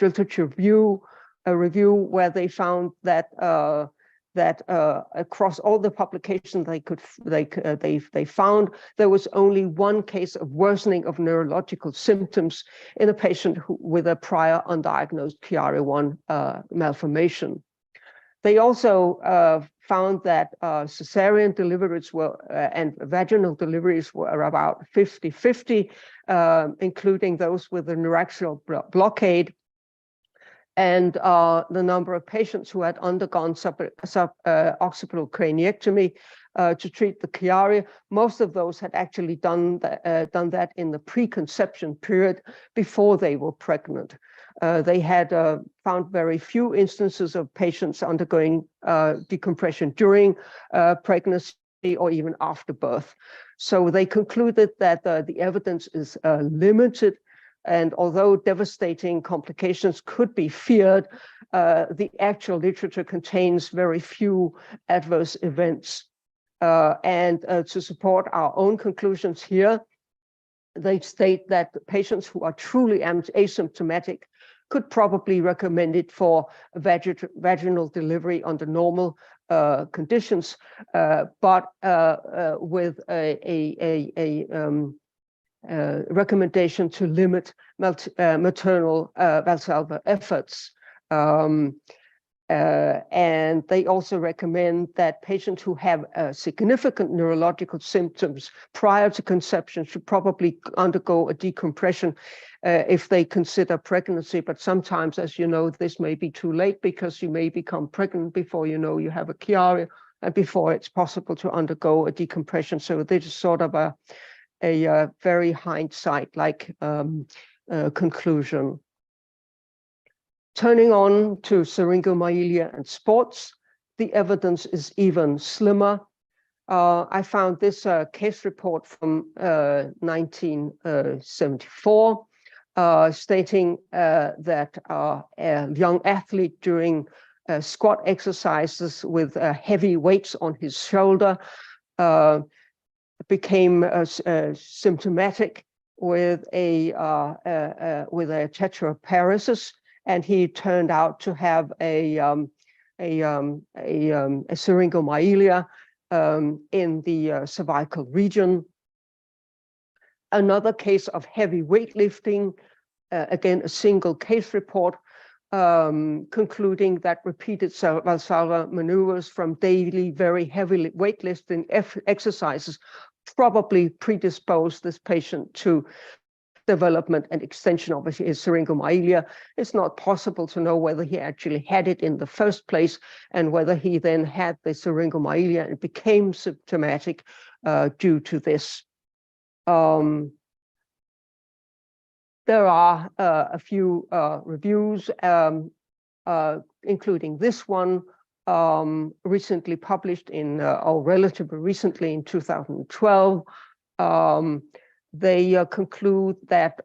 literature review where they found that across all the publications they found there was only one case of worsening of neurological symptoms in a patient with a prior undiagnosed Chiari-1 malformation. They also found that cesarean deliveries were and vaginal deliveries were about 50-50, including those with a neuraxial blockade. And the number of patients who had undergone occipital craniectomy to treat the Chiari, most of those had actually done that in the preconception period before they were pregnant. They had found very few instances of patients undergoing decompression during pregnancy or even after birth. So they concluded that the evidence is limited. And although devastating complications could be feared, the actual literature contains very few adverse events. And to support our own conclusions here, they state that patients who are truly asymptomatic could probably recommend it for vaginal delivery under normal conditions, but with a recommendation to limit maternal Valsalva efforts. And they also recommend that patients who have significant neurological symptoms prior to conception should probably undergo a decompression if they consider pregnancy. But sometimes, as you know, this may be too late because you may become pregnant before you know you have a Chiari and before it's possible to undergo a decompression. So this is sort of a very hindsight-like conclusion. Turning on to Syringomyelia and sports, the evidence is even slimmer. I found this case report from 1974 stating that a young athlete during squat exercises with heavy weights on his shoulder became symptomatic with a tetraparesis, and he turned out to have a Syringomyelia in the cervical region. Another case of heavy weightlifting, again a single case report, concluding that repeated Valsalva maneuvers from daily very heavy weightlifting exercises probably predisposed this patient to development and extension of his Syringomyelia. It's not possible to know whether he actually had it in the first place and whether he then had the Syringomyelia and became symptomatic due to this. There are a few reviews, including this one, recently published in, or relatively recently in 2012. They conclude that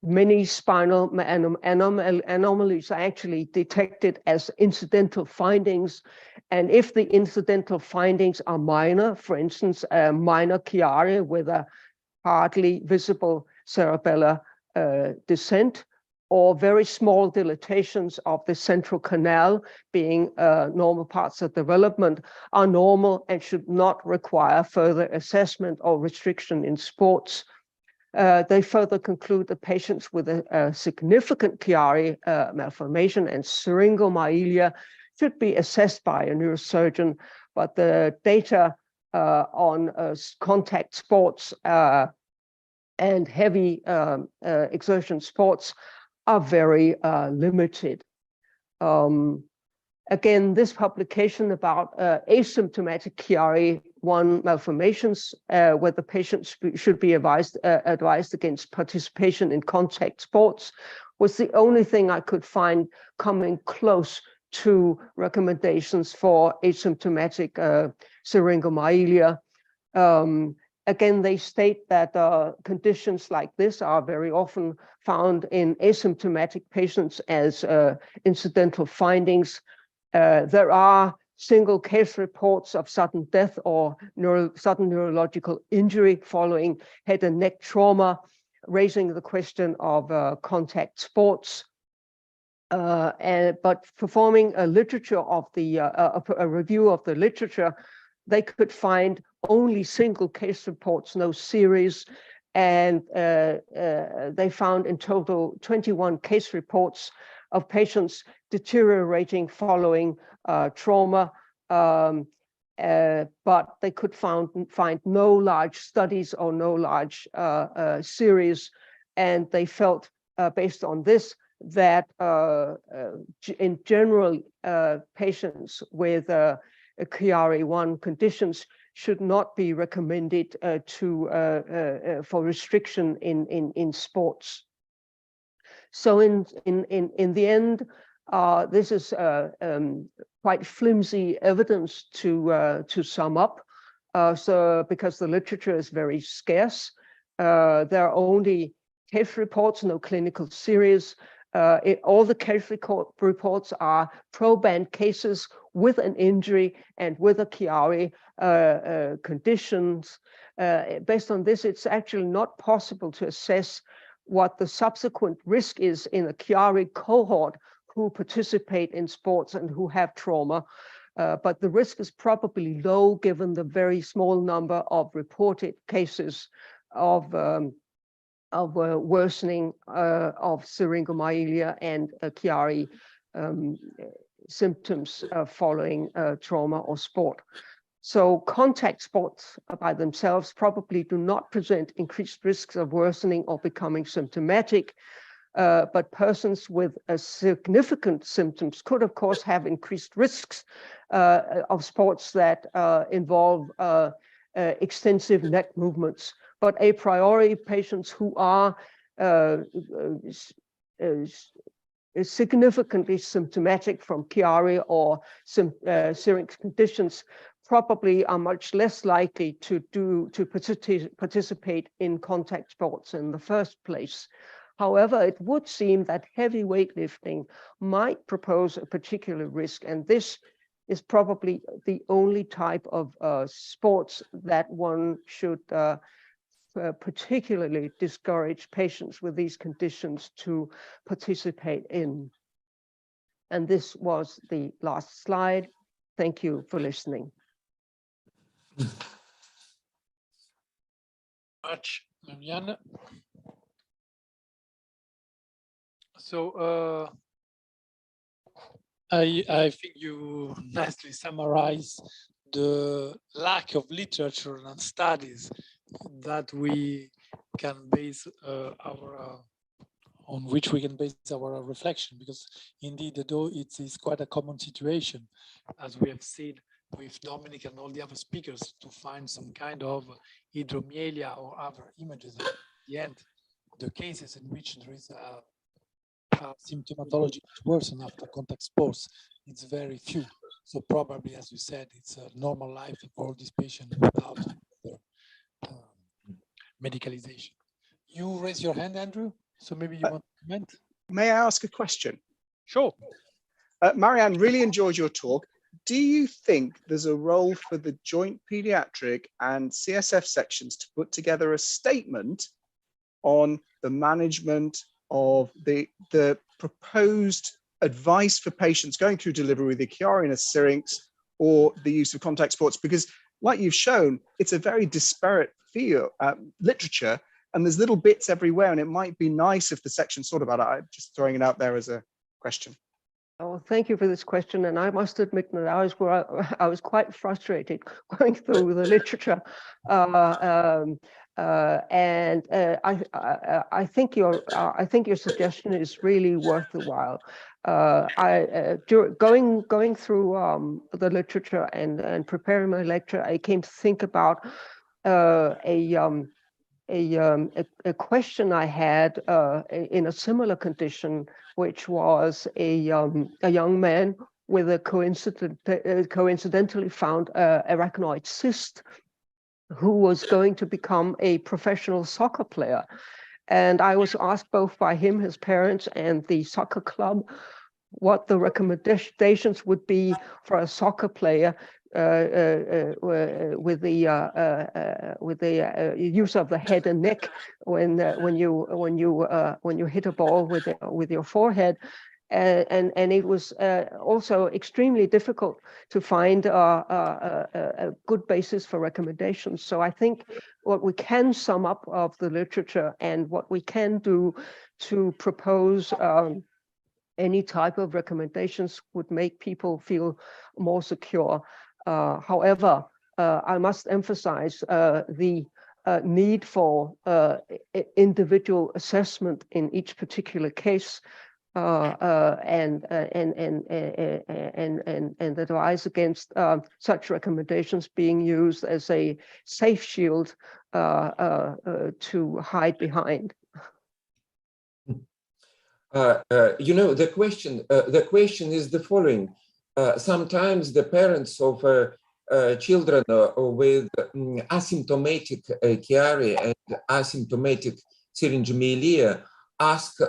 many spinal anomalies are actually detected as incidental findings. And if the incidental findings are minor, for instance, a minor Chiari with a hardly visible cerebellar descent, or very small dilatations of the central canal being normal parts of development, are normal and should not require further assessment or restriction in sports. They further conclude that patients with a significant Chiari malformation and Syringomyelia should be assessed by a neurosurgeon, but the data on contact sports and heavy exertion sports are very limited. Again, this publication about asymptomatic Chiari-1 malformations, where the patients should be advised against participation in contact sports, was the only thing I could find coming close to recommendations for asymptomatic syringomyelia. Again, they state that conditions like this are very often found in asymptomatic patients as incidental findings. There are single case reports of sudden death or sudden neurological injury following head and neck trauma, raising the question of contact sports. But performing a literature of the a review of the literature, they could find only single case reports, no series, and they found in total 21 case reports of patients deteriorating following trauma, but they could find no large studies or no large series, and they felt, based on this, that in general, patients with Chiari-1 conditions should not be recommended for restriction in sports. So in the end, this is quite flimsy evidence to sum up. So because the literature is very scarce, there are only case reports, no clinical series. All the case reports are proband cases with an injury and with a Chiari conditions. Based on this, it's actually not possible to assess what the subsequent risk is in a Chiari cohort who participate in sports and who have trauma. But the risk is probably low given the very small number of reported cases of worsening of syringomyelia and Chiari symptoms following trauma or sport. So contact sports by themselves probably do not present increased risks of worsening or becoming symptomatic, but persons with significant symptoms could, of course, have increased risks of sports that involve extensive neck movements. But a priori, patients who are significantly symptomatic from Chiari or syrinx conditions probably are much less likely to participate in contact sports in the first place. However, it would seem that heavy weightlifting might propose a particular risk, and this is probably the only type of sports that one should particularly discourage patients with these conditions to participate in. And this was the last slide. Thank you for listening. Much, Marianne. So I think you nicely summarize the lack of literature and studies that we can base on which we can base our reflection, because indeed, though it is quite a common situation, as we have seen with Dominic and all the other speakers, to find some kind of hydromyelia or other images. At the end, the cases in which there is a symptomatology worsen after contact sports, it's very few. So probably, as you said, it's a normal life for all these patients without medicalization. You raise your hand, Andrew, so maybe you want to comment? May I ask a question? Sure. Marianne, really enjoyed your talk. Do you think there's a role for the joint pediatric and CSF sections to put together a statement on the management of the proposed advice for patients going through delivery with a Chiari and a syrinx or the use of contact sports? Because like you've shown, it's a very disparate field, literature, and there's little bits everywhere, and it might be nice if the section thought about it. I'm just throwing it out there as a question. Oh, thank you for this question. And I must admit that I was quite frustrated going through the literature. I think your suggestion is really worth the while. Going through the literature and preparing my lecture, I came to think about a question I had in a similar condition, which was a young man with a coincidentally found arachnoid cyst, who was going to become a professional soccer player. And I was asked both by him, his parents, and the soccer club what the recommendations would be for a soccer player with the use of the head and neck when you hit a ball with your forehead. And it was also extremely difficult to find a good basis for recommendations. So I think what we can sum up of the literature and what we can do to propose any type of recommendations would make people feel more secure. However, I must emphasize the need for individual assessment in each particular case. And advise against such recommendations being used as a safe shield to hide behind. The question is the following. Sometimes the parents of children with asymptomatic Chiari and asymptomatic Syringomyelia ask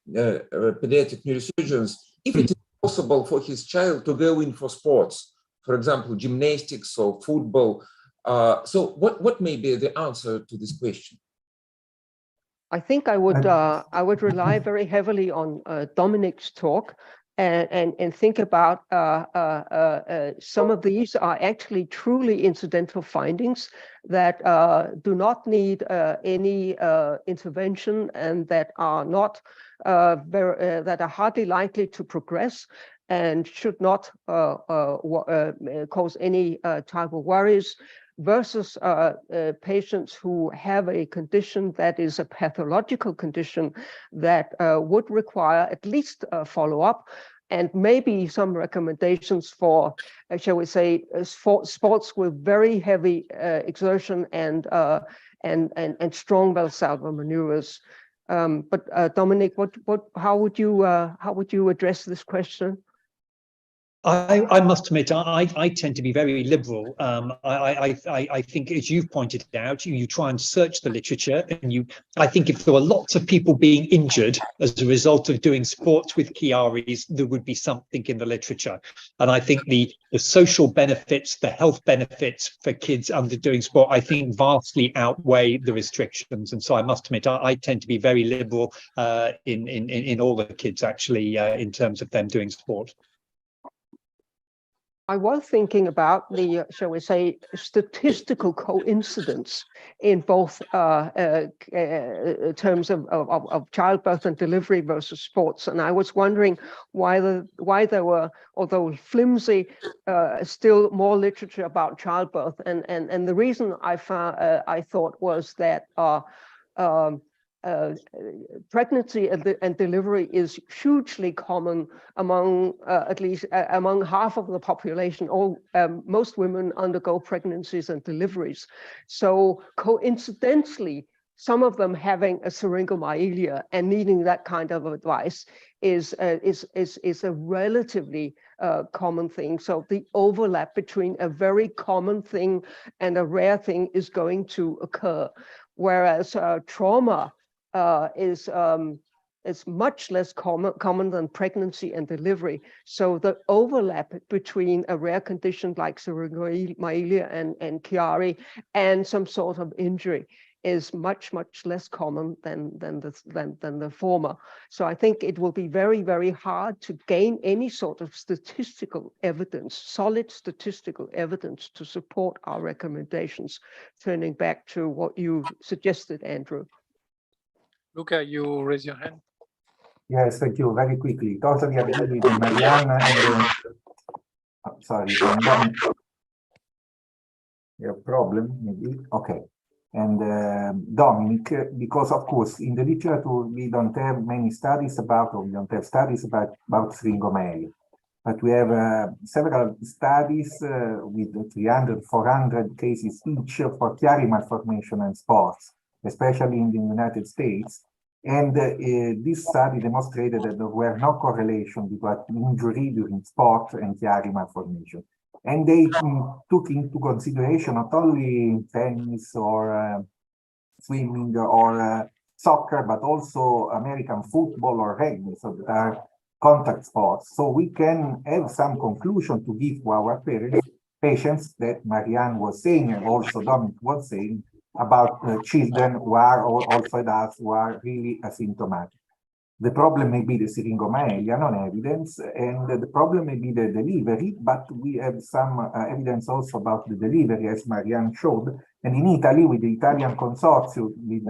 pediatric neurosurgeons if it is possible for his child to go in for sports, for example, gymnastics or football. So what may be the answer to this question? I think I would rely very heavily on Dominic's talk and think about some of these are actually truly incidental findings that do not need any intervention and that are not that are hardly likely to progress and should not cause any type of worries, versus patients who have a condition that is a pathological condition that would require at least a follow-up and maybe some recommendations for, shall we say, sports with very heavy exertion and strong Valsalva maneuvers. But Dominic, how would you address this question? I must admit, I tend to be very liberal. I think, as you've pointed out, you try and search the literature, and I think if there were lots of people being injured as a result of doing sports with Chiaris, there would be something in the literature. And I think the social benefits, the health benefits for kids under doing sport, I think vastly outweigh the restrictions. And so I must admit, I tend to be very liberal in all the kids, actually, in terms of them doing sport. I was thinking about the, shall we say, statistical coincidence in both terms of childbirth and delivery versus sports. And I was wondering why there were, although flimsy, still more literature about childbirth. And the reason I thought was that pregnancy and delivery is hugely common among at least among half of the population. Most women undergo pregnancies and deliveries. So coincidentally, some of them having a syringomyelia and needing that kind of advice is a relatively common thing. So the overlap between a very common thing and a rare thing is going to occur, whereas trauma is much less common than pregnancy and delivery. So the overlap between a rare condition like Syringomyelia and Chiari and some sort of injury is much less common than the former. So I think it will be very, very hard to gain any sort of statistical evidence, solid statistical evidence to support our recommendations. Turning back to what you suggested, Andrew. Luca, you raise your hand. Yes, thank you. Very quickly. Totally agree with Marianne and sorry, and then a problem maybe. Okay. And Dominic, because of course in the literature we don't have many studies about, or we don't have studies about Syringomyelia, but we have several studies with 300, 400 cases each for Chiari malformation and sports, especially in the United States. And this study demonstrated that there were no correlation between injury during sport and chiari malformation. And they took into consideration not only tennis or swimming or soccer, but also American football or rugby, so that are contact sports. So we can have some conclusion to give to our patients that Marianne was saying, and also Dominic was saying, about children who are, or also adults who are really asymptomatic. The problem may be the Syringomyelia, non-evidence, and the problem may be the delivery, but we have some evidence also about the delivery, as Marianne showed. And in Italy, with the Italian consortium with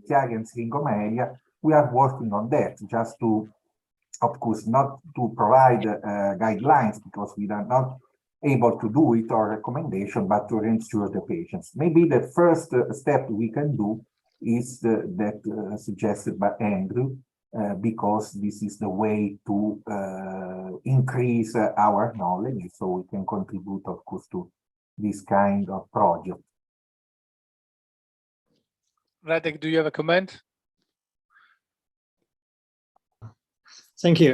chiari and Syringomyelia, we are working on that, just to, of course, not to provide guidelines, because we are not able to do it or recommendation, but to ensure the patients. Maybe the first step we can do is that suggested by Andrew, because this is the way to increase our knowledge, so we can contribute, of course, to this kind of project. Radek, do you have a comment? Thank you.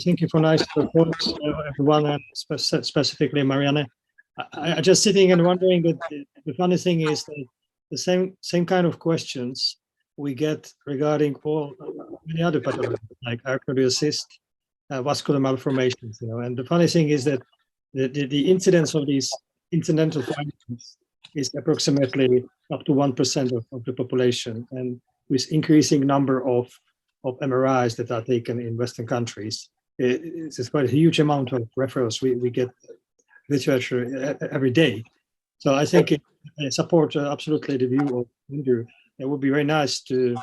Thank you for nice reports, everyone, and specifically Marianne. I just sitting and wondering that the funny thing is that the same kind of questions we get regarding all many other pathologies like arterial cyst, vascular malformations, you know. And the funny thing is that the incidence of these incidental findings is approximately up to 1% of the population, and with increasing number of MRIs that are taken in Western countries, it's quite a huge amount of referrals. We get literature every day. So I think I support absolutely the view of Andrew. It would be very nice to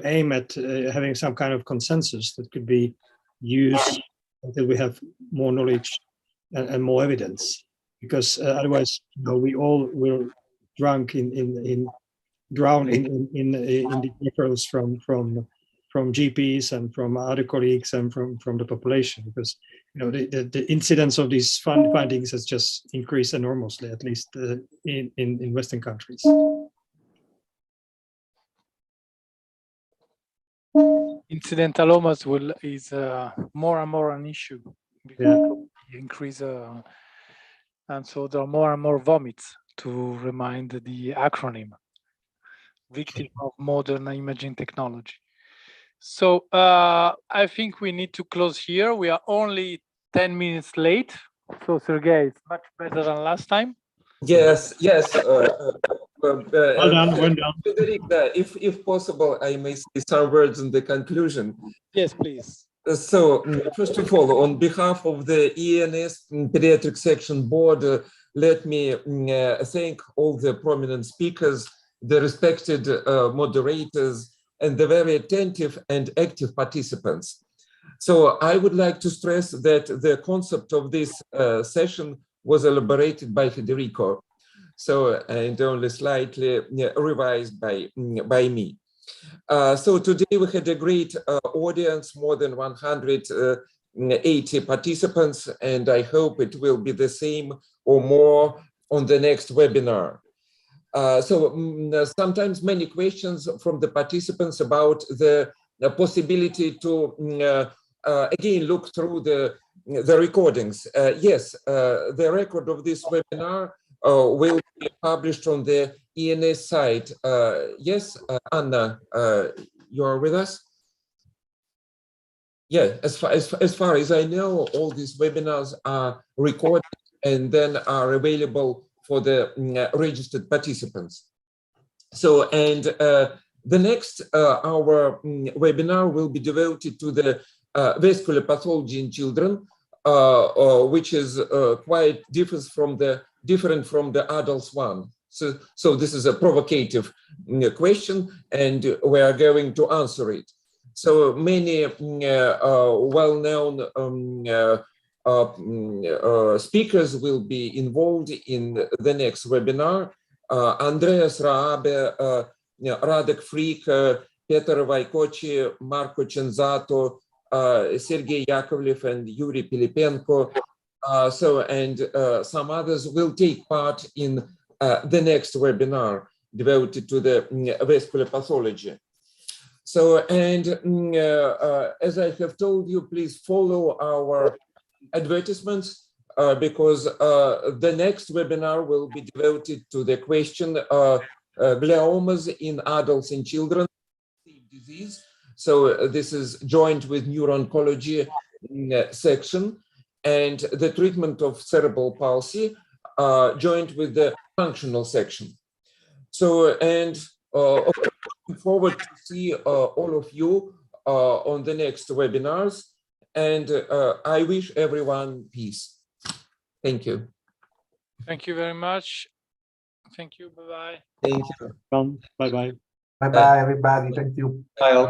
aim at having some kind of consensus that could be used until we have more knowledge and more evidence. Because otherwise, you know, we all will drown in the referrals from GPs and from other colleagues and from the population, because you know the incidence of these findings has just increased enormously, at least in Western countries. Incidentalomas is more and more an issue because we increase, and so there are more and more vomits, to remind the acronym, victim of modern imaging technology. So I think we need to close here. We are only 10 minutes late. So Sergey, it's much better than last time. Yes. Well done. Frederic, if possible, I may say some words in the conclusion. Yes, please. So, first of all, on behalf of the ENS Pediatric Section Board, let me thank all the prominent speakers, the respected moderators, and the very attentive and active participants. So I would like to stress that the concept of this session was elaborated by Federico, so and only slightly revised by me. So today we had a great audience, more than 180 participants, and I hope it will be the same or more on the next webinar. Sometimes many questions from the participants about the possibility to again look through the recordings. Yes, the record of this webinar will be published on the ENS site. Yes, Anna, you are with us? Yeah, as far as I know, all these webinars are recorded and then are available for the registered participants. So, and the next our webinar will be devoted to the vascular pathology in children, which is quite different from the adults one. So this is a provocative question, and we are going to answer it. So many well-known speakers will be involved in the next webinar. Andreas Raabe, Radek Frick, Peter Vaikochi, Marco Cenzato, Sergei Yakovlev, and Yuri Pilipenko. And some others will take part in the next webinar devoted to the vascular pathology. So, and as I have told you, please follow our advertisements because the next webinar will be devoted to the question gliomas in adults and children disease. So this is joined with neuro-oncology section, and the treatment of cerebral palsy joined with the functional section. So, and looking forward to see all of you on the next webinars, and I wish everyone peace. Thank you. Thank you very much. Thank you. Bye-bye. Thank you. Bye-bye. Bye-bye, everybody. Thank you. Bye all.